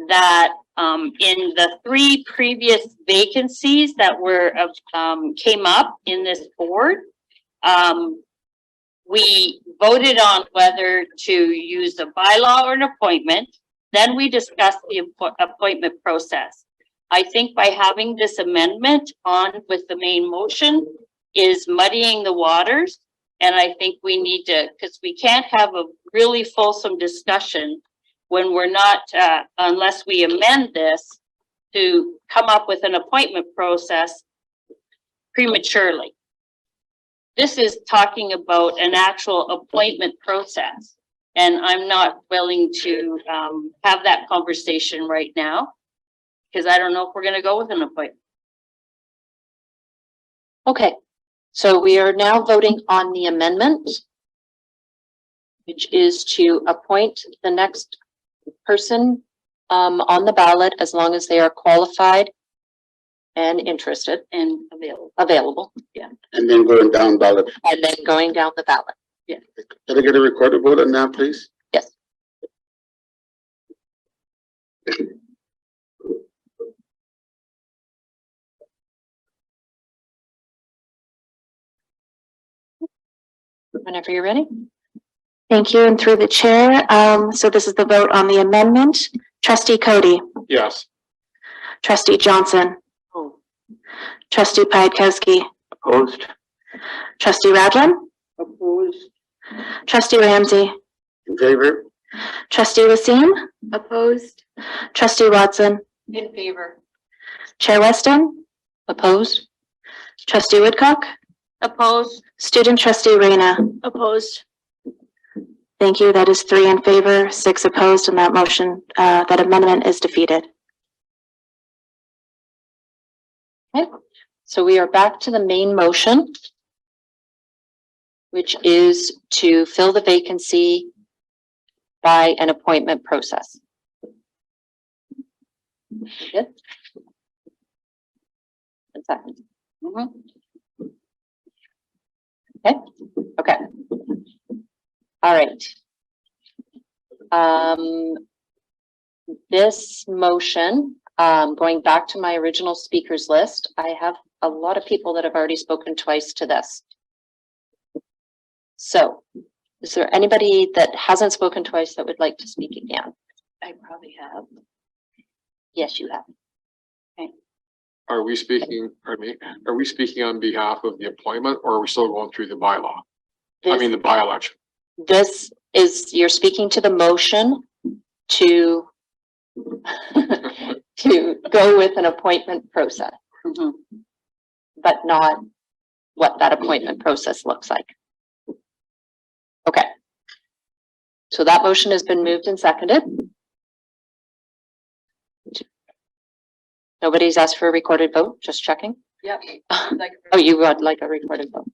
that in the 3 previous vacancies that were came up in this board, we voted on whether to use a bylaw or an appointment. Then we discussed the appointment process. I think by having this amendment on with the main motion is muddying the waters. And I think we need to, because we can't have a really fulsome discussion when we're not, unless we amend this to come up with an appointment process prematurely. This is talking about an actual appointment process. And I'm not willing to have that conversation right now because I don't know if we're going to go with an appointment. Okay, so we are now voting on the amendment, which is to appoint the next person on the ballot as long as they are qualified and interested and available. Yeah. And then going down ballot. And then going down the ballot. Yeah. Can I get a recorded vote on that, please? Yes. Whenever you're ready. Thank you, and through the chair, so this is the vote on the amendment. Trustee Cody, Yes. Trustee Johnson, Oh, Trustee Piatkowski, Opposed? Trustee Radlin, Opposed? Trustee Ramsey, In favor? Trustee Wasim, Opposed? Trustee Watson, In favor. Chair Weston, opposed. Trustee Woodcock, Opposed? Student Trustee Reyna. Opposed. Thank you. That is 3 in favor, 6 opposed, and that motion, that amendment is defeated. Okay, so we are back to the main motion, which is to fill the vacancy by an appointment process. Good. 1 second. Okay, okay. All right. This motion, going back to my original speakers list, I have a lot of people that have already spoken twice to this. So, is there anybody that hasn't spoken twice that would like to speak again? I probably have. Yes, you have. Are we speaking, pardon me, are we speaking on behalf of the appointment or are we still going through the bylaw? I mean, the by-election. This is, you're speaking to the motion to to go with an appointment process, but not what that appointment process looks like. Okay. So that motion has been moved and seconded. Nobody's asked for a recorded vote, just checking. Yep. Oh, you would like a recorded vote.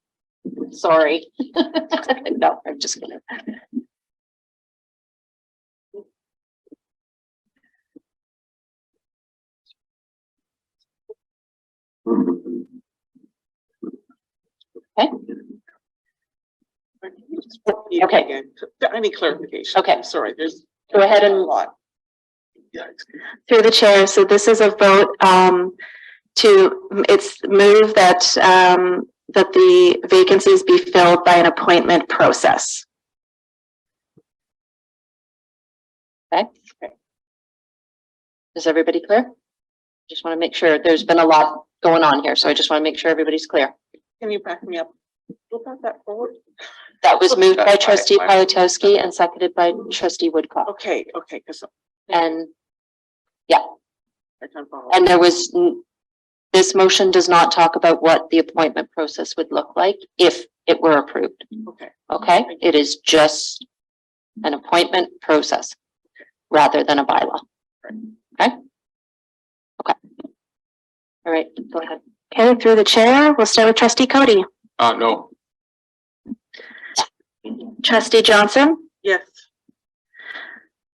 Sorry. No, I'm just kidding. Okay. Okay. Again, I need clarification. Okay. Sorry, there's. Go ahead and a lot. Through the chair, so this is a vote it's move that that the vacancies be filled by an appointment process. Okay. Is everybody clear? Just want to make sure. There's been a lot going on here, so I just want to make sure everybody's clear. Can you back me up? Look at that forward. That was moved by That's Trustee fine. Piatkowski and seconded by Trustee Woodcock. Okay, okay, because. And I can't follow. And there was, this motion does not talk about what the appointment process would look like if it were approved. Okay. Okay, it is just an appointment process rather than a bylaw. Okay? Okay. All right, go ahead. Okay, through the chair, we'll start with Trustee Cody. No. Trustee Johnson, Yes.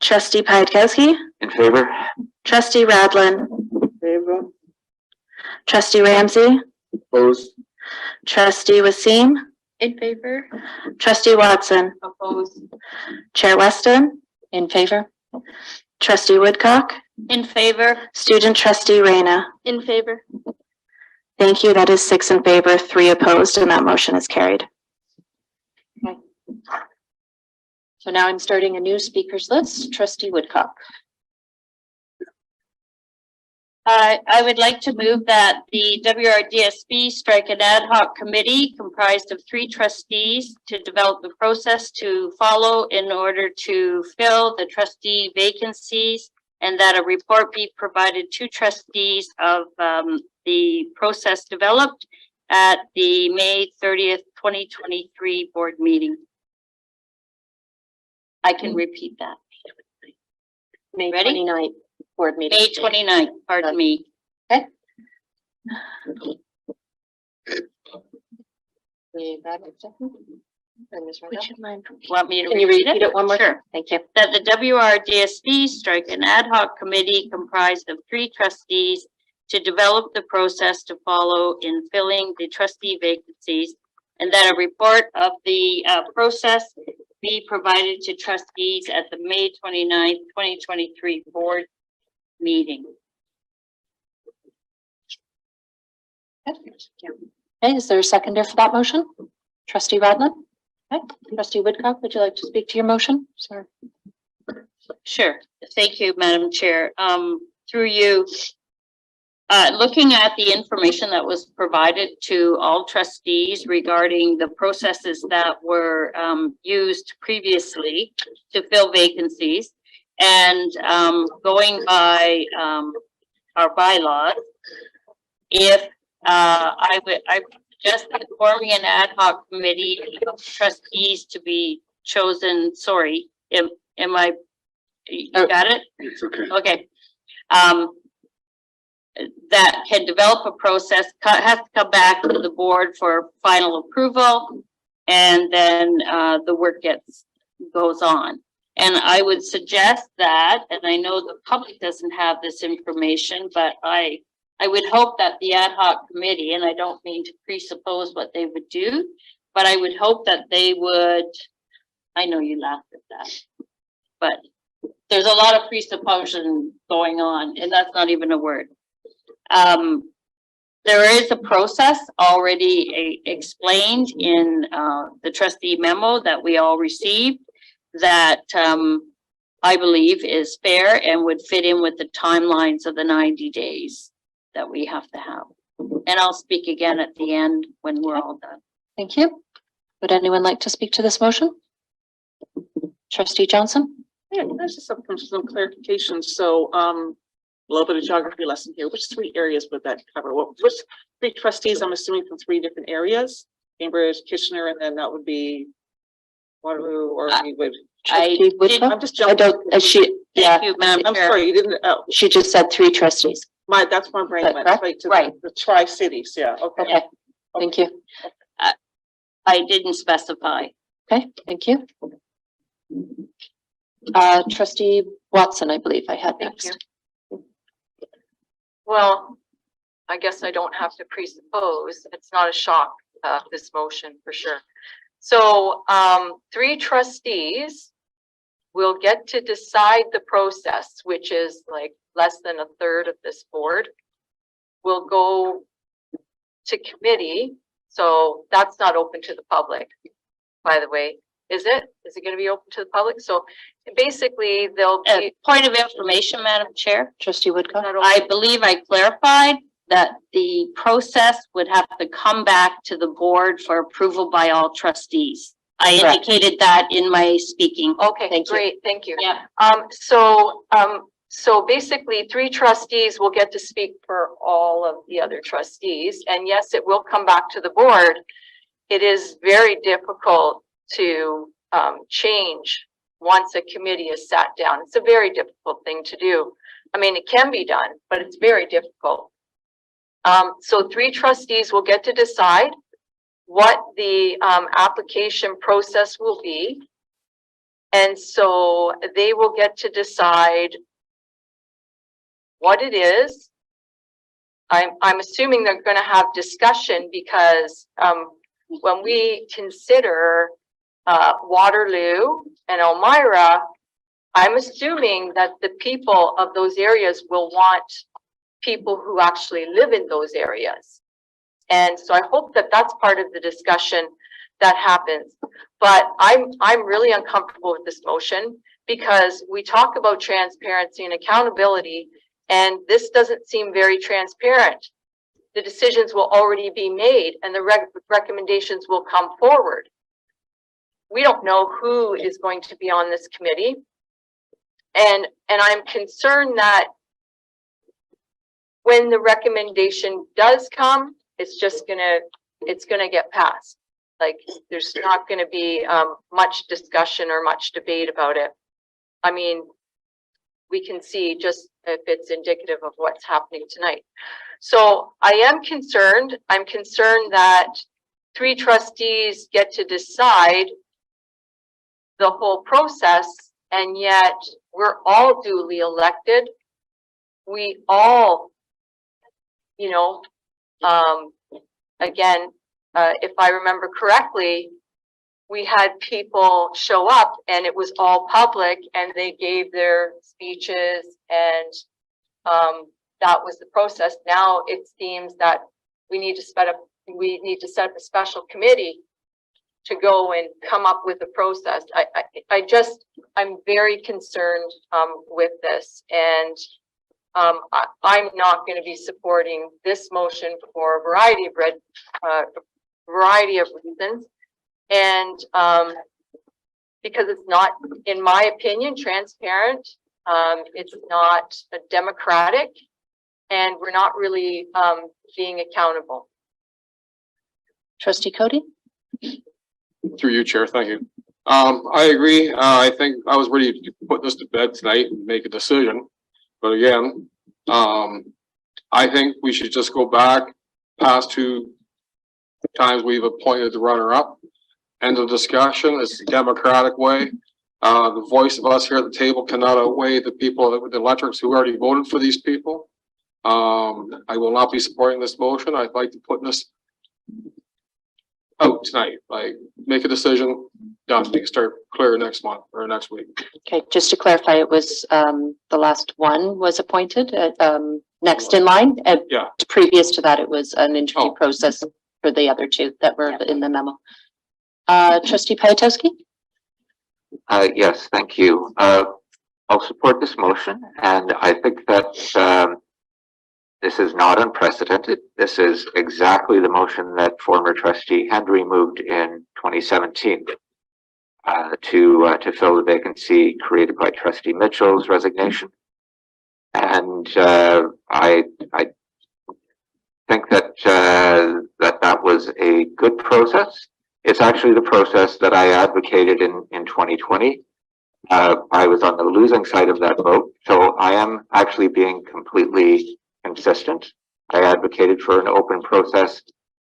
Trustee Piatkowski, In favor? Trustee Radlin, Favor? Trustee Ramsey, Opposed? Trustee Wasim, In favor? Trustee Watson, Opposed. Chair Weston, In favor? Trustee Woodcock, In favor? Student Trustee Reyna. In favor. Thank you. That is 6 in favor, 3 opposed, and that motion is carried. So now I'm starting a new speakers list. Trustee Woodcock. I would like to move that the WRDSB strike an ad hoc committee comprised of 3 trustees to develop the process to follow in order to fill the trustee vacancies, and that a report be provided to trustees of the process developed at the May 30th, 2023 board meeting. I can repeat that. May Ready? 29th board meeting. May 29th, pardon me. Which of mine? Want me to Can you repeat repeat it one more? Sure. Thank you. That the WRDSB strike an ad hoc committee comprised of 3 trustees to develop the process to follow in filling the trustee vacancies, and that a report of the process be provided to trustees at the May 29th, 2023 board meeting. Okay, is there a seconder for that motion? Trustee Radlin? Okay, Trustee Woodcock, would you like to speak to your motion? Sorry. Sure. Thank you, Madam Chair. Through you, looking at the information that was provided to all trustees regarding the processes that were used previously to fill vacancies, and going by our bylaws, if I suggest forming an ad hoc committee of trustees to be chosen. Sorry, am I? You got it? It's okay. Okay. That can develop a process, has to come back to the board for final approval, and then the work goes on. And I would suggest that, and I know the public doesn't have this information, but I would hope that the ad hoc committee, and I don't mean to presuppose what they would do, but I would hope that they would, I know you laughed at that, but there's a lot of presupposition going on, and that's not even a word. There is a process already explained in the trustee memo that we all received that I believe is fair and would fit in with the timelines of the 90 days that we have to have. And I'll speak again at the end when we're all done. Thank you. Would anyone like to speak to this motion? Trustee Johnson? Yeah, there's just some clarification. So, a little bit of geography lesson here. Which 3 areas would that cover? Which 3 trustees? I'm assuming from 3 different areas: Cambridge, Kitchener, and then that would be Waterloo, or we would. I'm just jumping. I don't. Thank you, Madam I'm Chair. sorry, you didn't. She just said 3 trustees. That's my brain went Correct? right to Right. the Tri-Cities. Yeah. Okay. Okay. Thank you. I didn't specify. Okay. Thank you. Trustee Watson, I believe I had Thank next. Well, I guess I don't have to presuppose. It's not a shock, this motion for sure. So 3 trustees will get to decide the process, which is like less than 1/3 of this board. Will go to committee. So that's not open to the public, by the way. Is it? Is it going to be open to the public? So basically they'll be. Point of information, Madam Chair. Trustee Woodcock? I believe I clarified that the process would have to come back to the board for approval by all trustees. I indicated that in my speaking. Okay, Thank you. great, thank you. Yeah. So basically 3 trustees will get to speak for all of the other trustees. And yes, it will come back to the board. It is very difficult to change once a committee is sat down. It's a very difficult thing to do. I mean, it can be done, but it's very difficult. So 3 trustees will get to decide what the application process will be. And so they will get to decide what it is. I'm assuming they're going to have discussion because when we consider Waterloo and Elmira, I'm assuming that the people of those areas will want people who actually live in those areas. And so I hope that that's part of the discussion that happens. But I'm really uncomfortable with this motion because we talk about transparency and accountability, and this doesn't seem very transparent. The decisions will already be made and the recommendations will come forward. We don't know who is going to be on this committee. And I'm concerned that when the recommendation does come, it's gonna get passed. Like there's not gonna be much discussion or much debate about it. I mean, we can see just if it's indicative of what's happening tonight. So I am concerned. I'm concerned that 3 trustees get to decide the whole process, and yet we're all duly elected. We all, you know, again, if I remember correctly, we had people show up and it was all public and they gave their speeches, and that was the process. Now it seems that we need to set up a special committee to go and come up with a process. I'm very concerned with this, and I'm not going to be supporting this motion for a variety of reasons. And because it's not, in my opinion, transparent, it's not democratic, and we're not really being accountable. Trustee Cody? Through you, Chair, thank you. I agree. I think I was ready to put this to bed tonight and make a decision. But again, I think we should just go back past 2 times we've appointed the runner-up. End of discussion. It's a democratic way. The voice of us here at the table cannot outweigh the people, the electors who already voted for these people. I will not be supporting this motion. I'd like to put this out tonight, like make a decision, done. We can start clear next month or next week. Okay, just to clarify, it was the last one was appointed next in line. Yeah. Previous to that, it was an interview process for the other 2 that were in the memo. Trustee Pajatowski? Yes, thank you. I'll support this motion, and I think that this is not unprecedented. This is exactly the motion that former trustee Henry moved in 2017 to fill the vacancy created by Trustee Mitchell's resignation. And I think that that was a good process. It's actually the process that I advocated in 2020. I was on the losing side of that vote, so I am actually being completely consistent. I advocated for an open process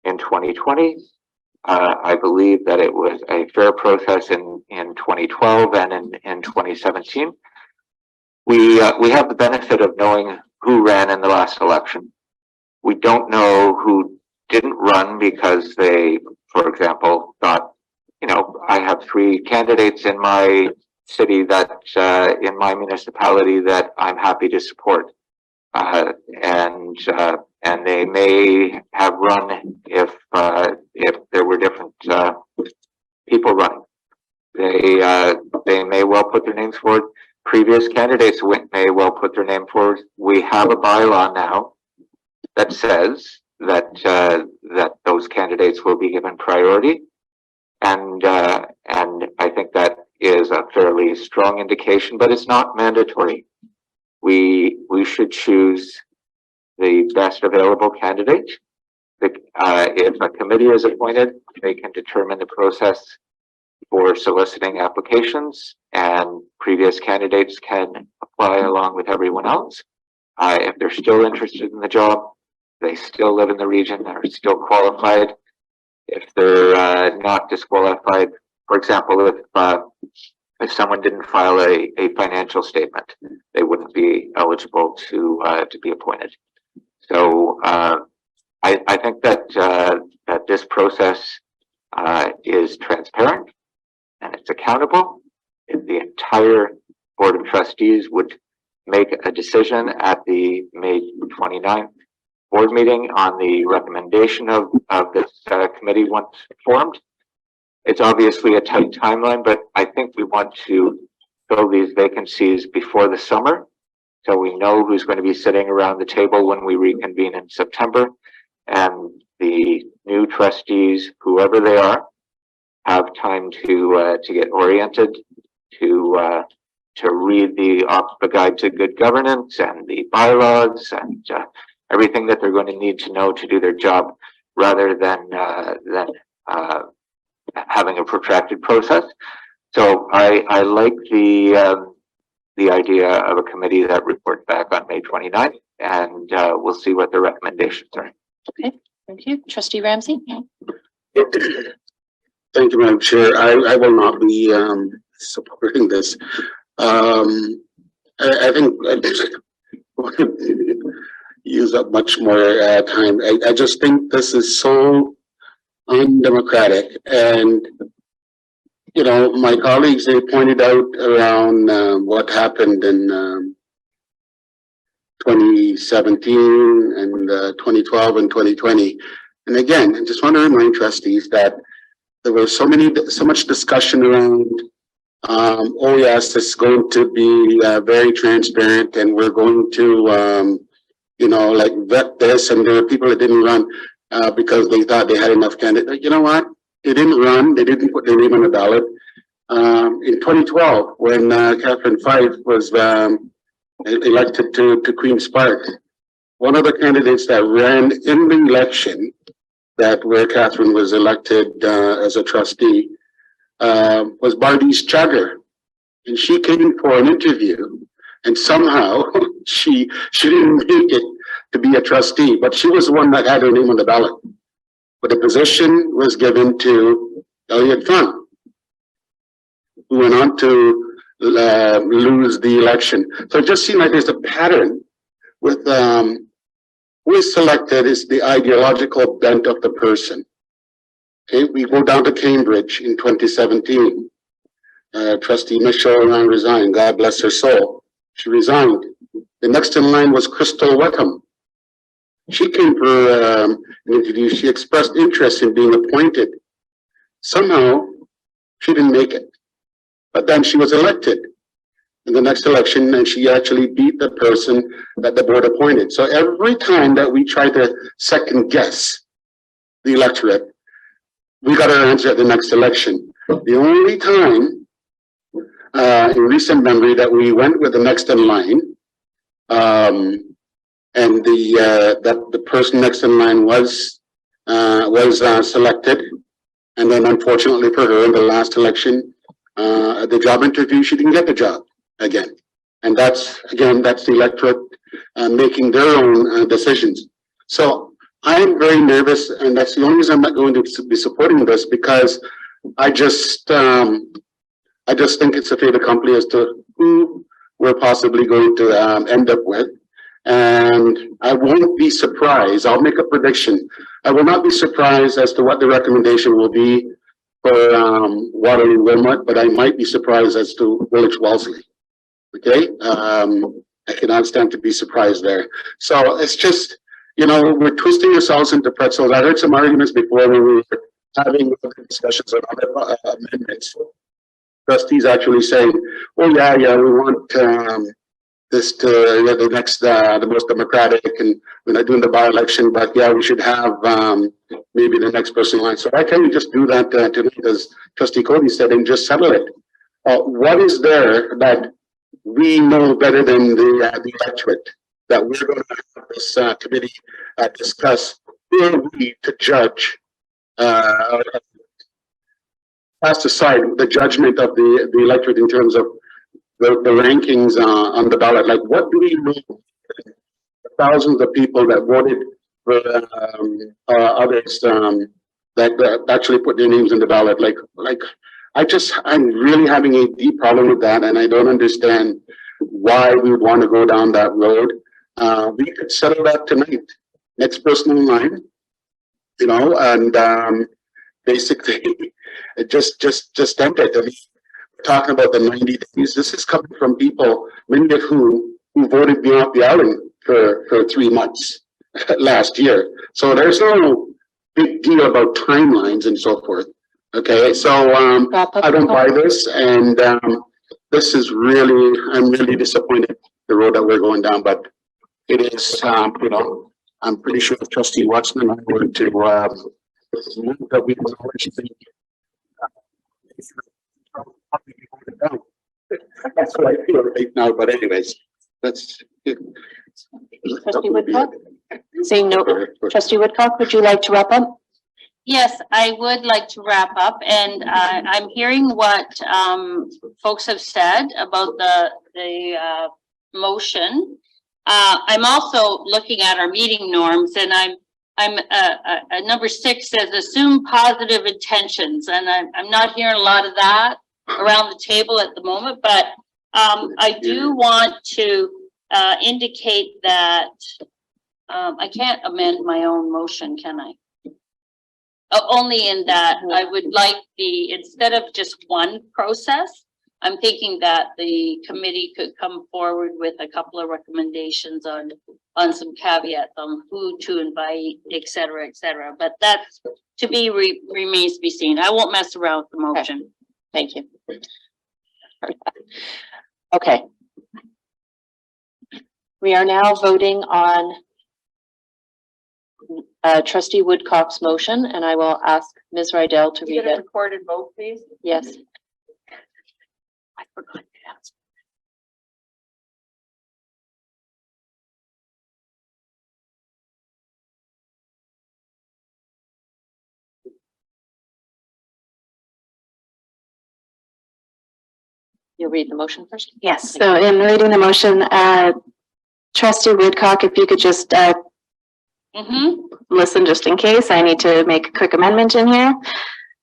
in 2020. I believe that it was a fair process in 2012 and in 2017. We have the benefit of knowing who ran in the last election. We don't know who didn't run because they, for example, thought, you know, I have 3 candidates in my city that in my municipality that I'm happy to support. And they may have run if there were different people running. They may well put their names forward. Previous candidates may well put their name forward. We have a bylaw now that says that that those candidates will be given priority, and I think that is a fairly strong indication, but it's not mandatory. We should choose the best available candidate. If a committee is appointed, they can determine the process for soliciting applications, and previous candidates can apply along with everyone else. If they're still interested in the job, they still live in the region, they're still qualified. If they're not disqualified, for example, if someone didn't file a financial statement, they wouldn't be eligible to be appointed. So I think that that this process is transparent and it's accountable. If the entire Board of Trustees would make a decision at the May 29th board meeting on the recommendation of this committee once formed. It's obviously a tight timeline, but I think we want to fill these vacancies before the summer, so we know who's going to be sitting around the table when we reconvene in September, and the new trustees, whoever they are, have time to get oriented, to read the Guide to Good Governance and the bylaws and everything that they're going to need to know to do their job, rather than having a protracted process. So I like the idea of a committee that reports back on May 29th, and we'll see what the recommendations are. Okay, thank you. Trustee Ramsey? Thank you, Madam Chair. I will not be supporting this. I think I just want to use up much more time. I just think this is so undemocratic, and you know, my colleagues, they pointed out around what happened in 2017 and 2012 and 2020. And again, I just want to remind trustees that there was so much discussion around oh yes, it's going to be very transparent, and we're going to, you know, like vet this. And there were people that didn't run because they thought they had enough candidates. You know what? They didn't run. They didn't put their name on the ballot. In 2012, when Catherine Fife was elected to Queen's Park, one of the candidates that ran in the election that where Catherine was elected as a trustee was Bardi's Chugger. And she came for an interview, and somehow she didn't make it to be a trustee, but she was the one that had her name on the ballot. But the position was given to Elliot Fung, who went on to lose the election. So it just seemed like there's a pattern with who is selected is the ideological bent of the person. Okay, we go down to Cambridge in 2017. Trustee Michelle resigned. God bless her soul. She resigned. The next in line was Crystal Wickham. She came for an interview. She expressed interest in being appointed. Somehow, she didn't make it. But then she was elected in the next election, and she actually beat the person that the board appointed. So every time that we try to second guess the electorate, we got our answer at the next election. The only time in recent memory that we went with the next in line, and the person next in line was selected, and then unfortunately for her in the last election, the job interview, she didn't get the job again. And that's the electorate making their own decisions. So I'm very nervous, and that's the only reason I'm not going to be supporting this, because I just think it's a fait accompli as to who we're possibly going to end up with. And I won't be surprised. I'll make a prediction. I will not be surprised as to what the recommendation will be for Waterloo Wilmot, but I might be surprised as to Village Wellesley. Okay, I cannot stand to be surprised there. So it's just, you know, we're twisting ourselves into pretzels. I heard some arguments before when we were having discussions on other amendments. Trustees actually saying, "Oh yeah, we want this to the next, the most democratic, and we're not doing the by-election, but yeah, we should have maybe the next person in line." So why can't we just do that tonight, as Trustee Cody said, and just settle it? What is there that we know better than the electorate that we're going to have this committee discuss? Who are we to judge, cast aside the judgment of the electorate in terms of the rankings on the ballot? Like, what do we know? Thousands of people that voted for others that actually put their names in the ballot. I'm really having a deep problem with that, and I don't understand why we would want to go down that road. We could settle that tonight. Next person in line, you know, and basically just end it. I mean, we're talking about the 90 days. This is coming from people, many of who voted me off the island for 3 months last year. So there's no big deal about timelines and so forth. Okay, so I don't buy this, and this is really, I'm really disappointed the road that we're going down, but it is, you know, I'm pretty sure if Trustee Watson and I were to move that we would already think that's what I feel right now, but anyways, that's it. Trustee Woodcock? Saying no. Trustee Woodcock, would you like to wrap up? Yes, I would like to wrap up, and I'm hearing what folks have said about the motion. I'm also looking at our meeting norms, and I'm number 6 says assume positive intentions, and I'm not hearing a lot of that around the table at the moment, but I do want to indicate that I can't amend my own motion, can I? Only in that I would like instead of just one process, I'm thinking that the committee could come forward with a couple of recommendations on some caveats on who to invite, et cetera, but that's to be remains to be seen. I won't mess around with the motion. Thank you. Okay. We are now voting on Trustee Woodcock's motion, and I will ask Ms. Rydell to read it. Recorded vote, please. Yes. I forgot to ask. You'll read the motion first? Yes, so in reading the motion, Trustee Woodcock, if you could just listen just in case, I need to make a quick amendment in here.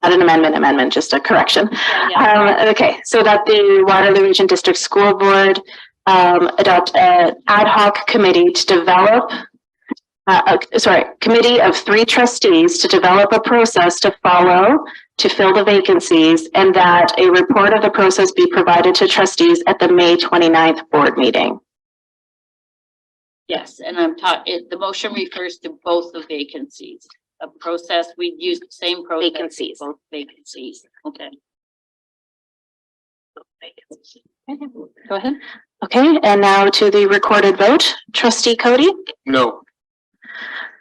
Not an amendment, just a correction. Okay, so that the Waterloo Region District School Board adopt an ad hoc committee to develop, committee of 3 trustees to develop a process to follow to fill the vacancies, and that a report of the process be provided to trustees at the May 29th board meeting. Yes, and I'm talking, the motion refers to both the vacancies. A process, we use the same process. Vacancies. Both vacancies, okay. Go ahead. Okay, and now to the recorded vote. Trustee Cody, No.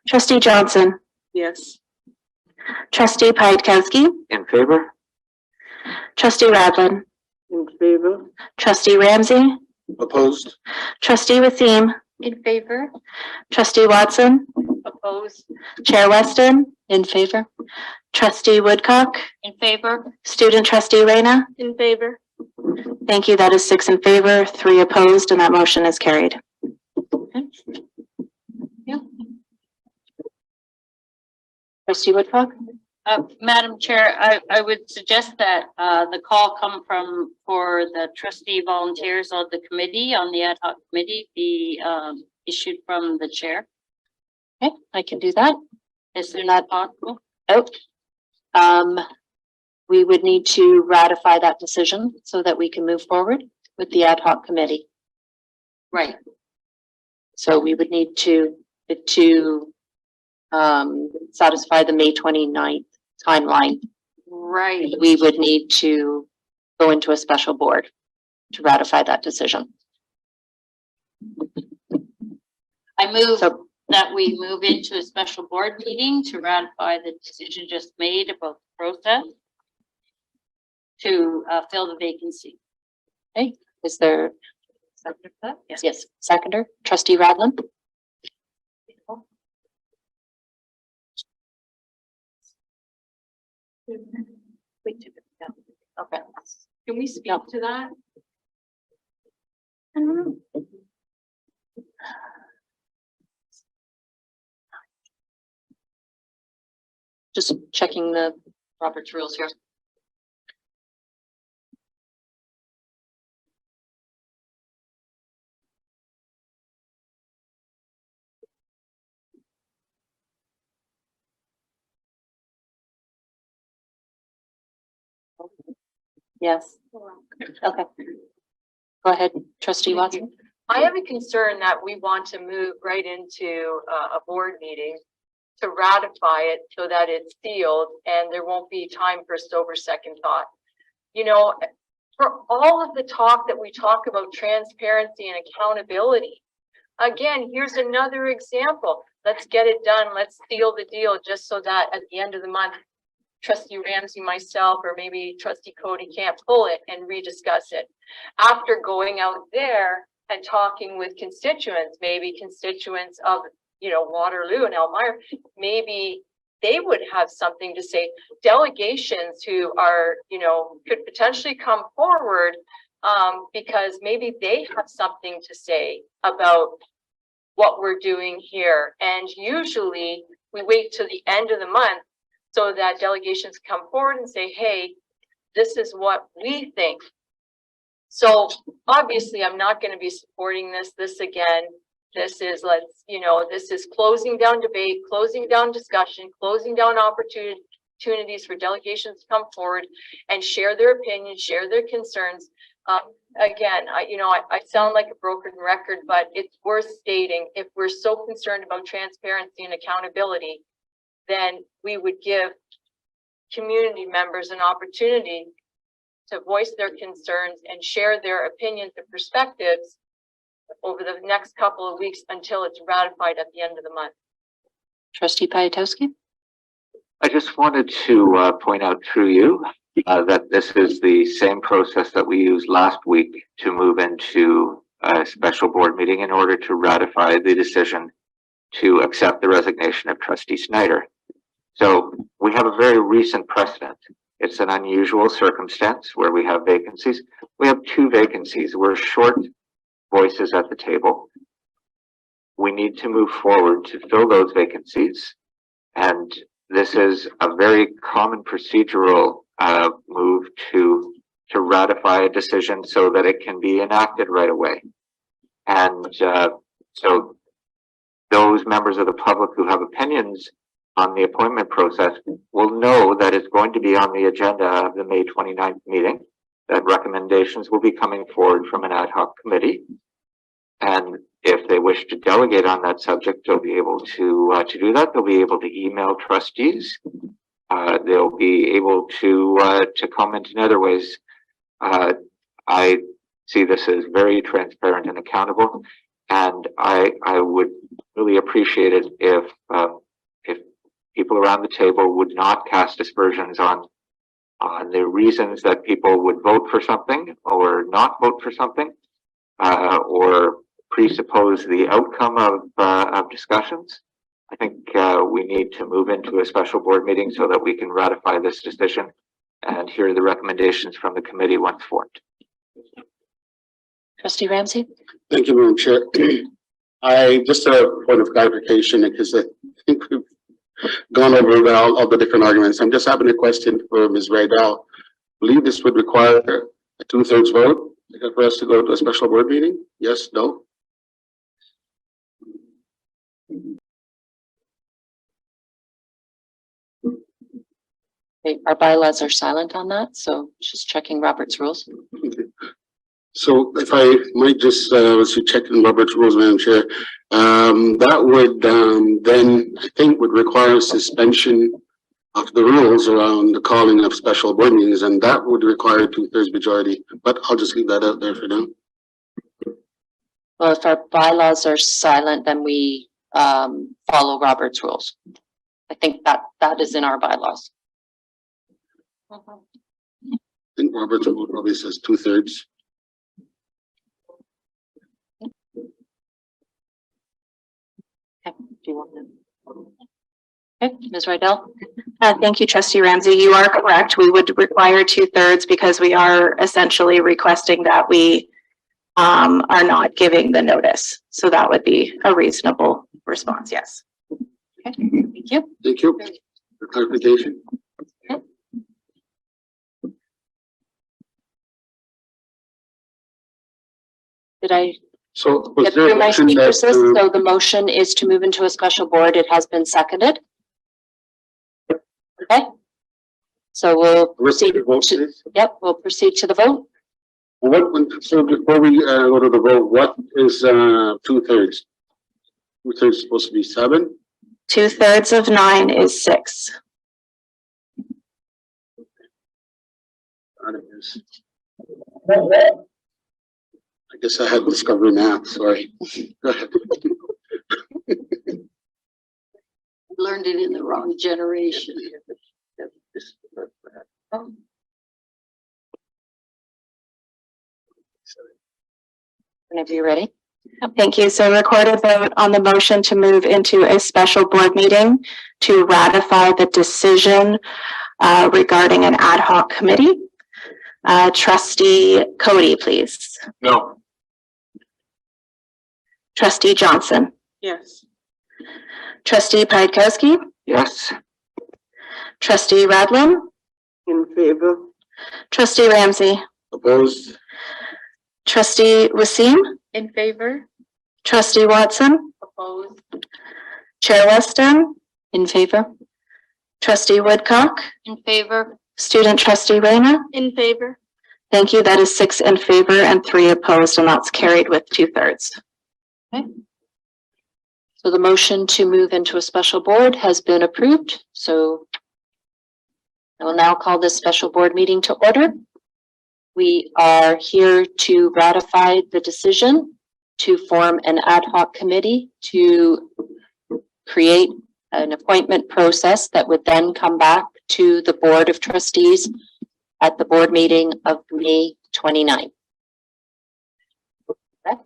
Trustee Johnson, Yes. Trustee Piatkowski, In favor? Trustee Radlin, In favor? Trustee Ramsey, Opposed? Trustee Wasim, In favor? Trustee Watson, Opposed? Chair Weston, In favor? Trustee Woodcock, In favor? Student Trustee Reyna. In favor. Thank you. That is 6 in favor, 3 opposed, and that motion is carried. Trustee Woodcock? Madam Chair, I would suggest that, the call come for the trustee volunteers on the committee, on the ad hoc committee, be, issued from the chair. Okay, I can do that. Is there not possible? We would need to ratify that decision so that we can move forward with the ad hoc committee. Right. So we would need to satisfy the May 29th timeline. Right. We would need to go into a special board to ratify that decision. I move So that we move into a special board meeting to ratify the decision just made about the process to fill the vacancy. okay, is there seconder for that? Yes, seconder, Trustee Radlin. Okay. Can we speak to that? Just checking the Robert's rules here. Yes. Okay. Go ahead, Trustee Watson. I have a concern that we want to move right into a board meeting to ratify it so that it's sealed and there won't be time for sober second thought. You know, for all of the talk that we talk about transparency and accountability, again, here's another example. Let's get it done. Let's seal the deal just so that at the end of the month, Trustee Ramsey, myself, or maybe Trustee Cody can't pull it and rediscuss it. After going out there and talking with constituents, maybe constituents of, you know, Waterloo and Elmira, maybe they would have something to say. Delegations who are, you know, could potentially come forward because maybe they have something to say about what we're doing here. And usually we wait till the end of the month so that delegations come forward and say, hey, this is what we think. So obviously I'm not going to be supporting this. This again, this is, let's, you know, this is closing down debate, closing down discussion, closing down opportunities for delegations to come forward and share their opinions, share their concerns. Again, I sound like a broken record, but it's worth stating, if we're so concerned about transparency and accountability, then we would give community members an opportunity to voice their concerns and share their opinions and perspectives over the next couple of weeks until it's ratified at the end of the month. Trustee Payatowski? I just wanted to point out through you that this is the same process that we used last week to move into a special board meeting in order to ratify the decision to accept the resignation of Trustee Snyder. So we have a very recent precedent. It's an unusual circumstance where we have vacancies. We have 2 vacancies. We're short voices at the table. We need to move forward to fill those vacancies. And this is a very common procedural move to ratify a decision so that it can be enacted right away. And so those members of the public who have opinions on the appointment process will know that it's going to be on the agenda of the May 29th meeting, that recommendations will be coming forward from an ad hoc committee. And if they wish to delegate on that subject, they'll be able to do that. They'll be able to email trustees. They'll be able to comment in other ways. I see this as very transparent and accountable, and I would really appreciate it if people around the table would not cast aspersions on the reasons that people would vote for something or not vote for something, or presuppose the outcome of discussions. I think we need to move into a special board meeting so that we can ratify this decision and hear the recommendations from the committee once formed. Trustee Ramsey? Thank you, Madam Chair. I just a point of clarification because I think we've gone over all the different arguments. I'm just having a question for Ms. Rydell. I believe this would require a 2/3 vote for us to go to a special board meeting? Yes, no? Okay, our bylaws are silent on that, so just checking Robert's rules. Okay. So if I might just, as you check in Robert's rules, Madam Chair, that would then I think would require suspension of the rules around the calling of special board meetings, and that would require 2/3 majority, but I'll just leave that out there for now. Well, if our bylaws are silent, then we follow Robert's rules. I think that is in our bylaws. I think Robert's rule probably says 2/3. Okay, do you want to? Okay, Ms. Rydell? Thank you, Trustee Ramsey. You are correct. We would require 2/3 because we are essentially requesting that we are not giving the notice. So that would be a reasonable response, yes. Okay, thank you. Thank you for clarification. Okay. Did I So was get there a through my motion speaker that, list? So the motion is to move into a special board. It has been seconded. Okay. So we'll proceed to, yep, we'll proceed to the vote. so before we go to the vote, what is 2/3? 2/3 supposed to be 7? 2/3 of 9 is 6. I guess I had discovery math, sorry. Go ahead. Learned it in the wrong generation. Whenever you're ready. Thank you. So recorded vote on the motion to move into a special board meeting to ratify the decision regarding an ad hoc committee. Trustee Cody, please. No. Trustee Johnson. Yes. Trustee Pietkowski. Yes. Trustee Radlin. In favor? Trustee Ramsey. Opposed? Trustee Wasim. In favor? Trustee Watson. Opposed? Chair Weston. In favor? Trustee Woodcock. In favor? Student Trustee Reyna. In favor? Thank you. That is 6 in favor and 3 opposed, and that's carried with 2/3. Okay. So the motion to move into a special board has been approved. So I will now call this special board meeting to order. We are here to ratify the decision to form an ad hoc committee to create an appointment process that would then come back to the Board of Trustees at the board meeting of May 29th. Okay.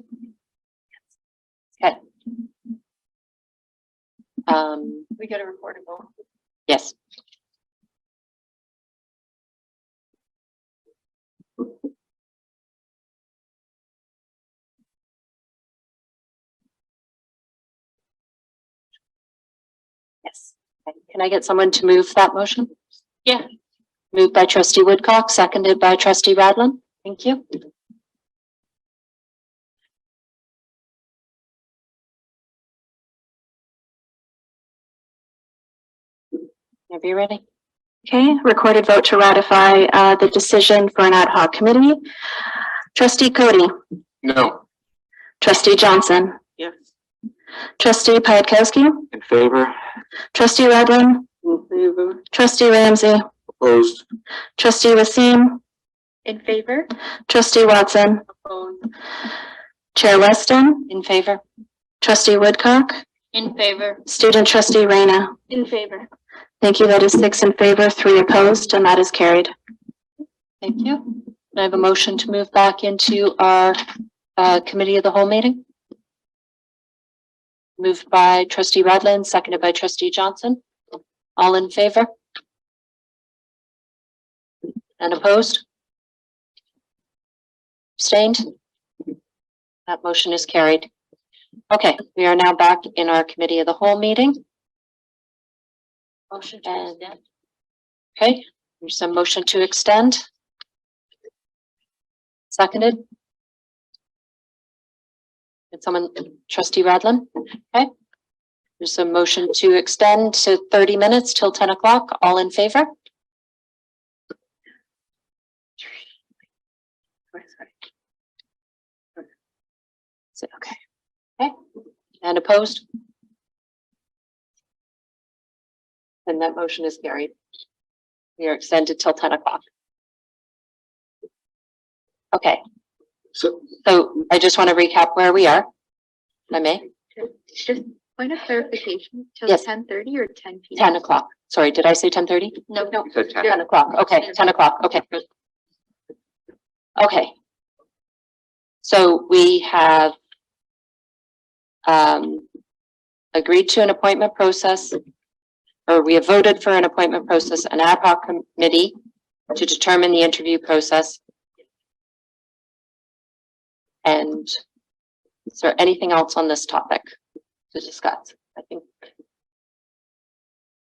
We get a recorded vote. Yes. Yes. Can I get someone to move that motion? Yeah. Moved by trustee Woodcock, seconded by trustee Radlin. Thank you. Are you ready? Okay, recorded vote to ratify the decision for an ad hoc committee. Trustee Cody, No. trustee Johnson, Yes. trustee Piatkowski, In favor? trustee Radlin, In favor? trustee Ramsey, Opposed? trustee Wasim, In favor? trustee Watson, Chair Weston, In favor? trustee Woodcock, In favor. student trustee Reyna. In favor. Thank you. That is 6 in favor, 3 opposed, and that is carried. Thank you. Can I have a motion to move back into our committee of the whole meeting? Moved by trustee Radlin, seconded by trustee Johnson. All in favor? And opposed? Abstained? That motion is carried. Okay, we are now back in our committee of the whole meeting. Motion to And- extend. Okay, there's a motion to extend. Seconded. Did someone, trustee Radlin? Okay. There's a motion to extend to 30 minutes till 10 o'clock. All in favor? Is it okay? Okay. And opposed? And that motion is carried. We are extended till 10 o'clock. Okay, So, so I just want to recap where we are. If I may, Just point of clarification, till Yes. 10:30 or 10 p.m.? 10 o'clock. Sorry, did I say 10:30? No, You said 10. 10 o'clock. Okay, 10 o'clock. Okay. Okay. So we have agreed to an appointment process, or we have voted for an appointment process, an ad hoc committee to determine the interview process. And is there anything else on this topic to discuss? I think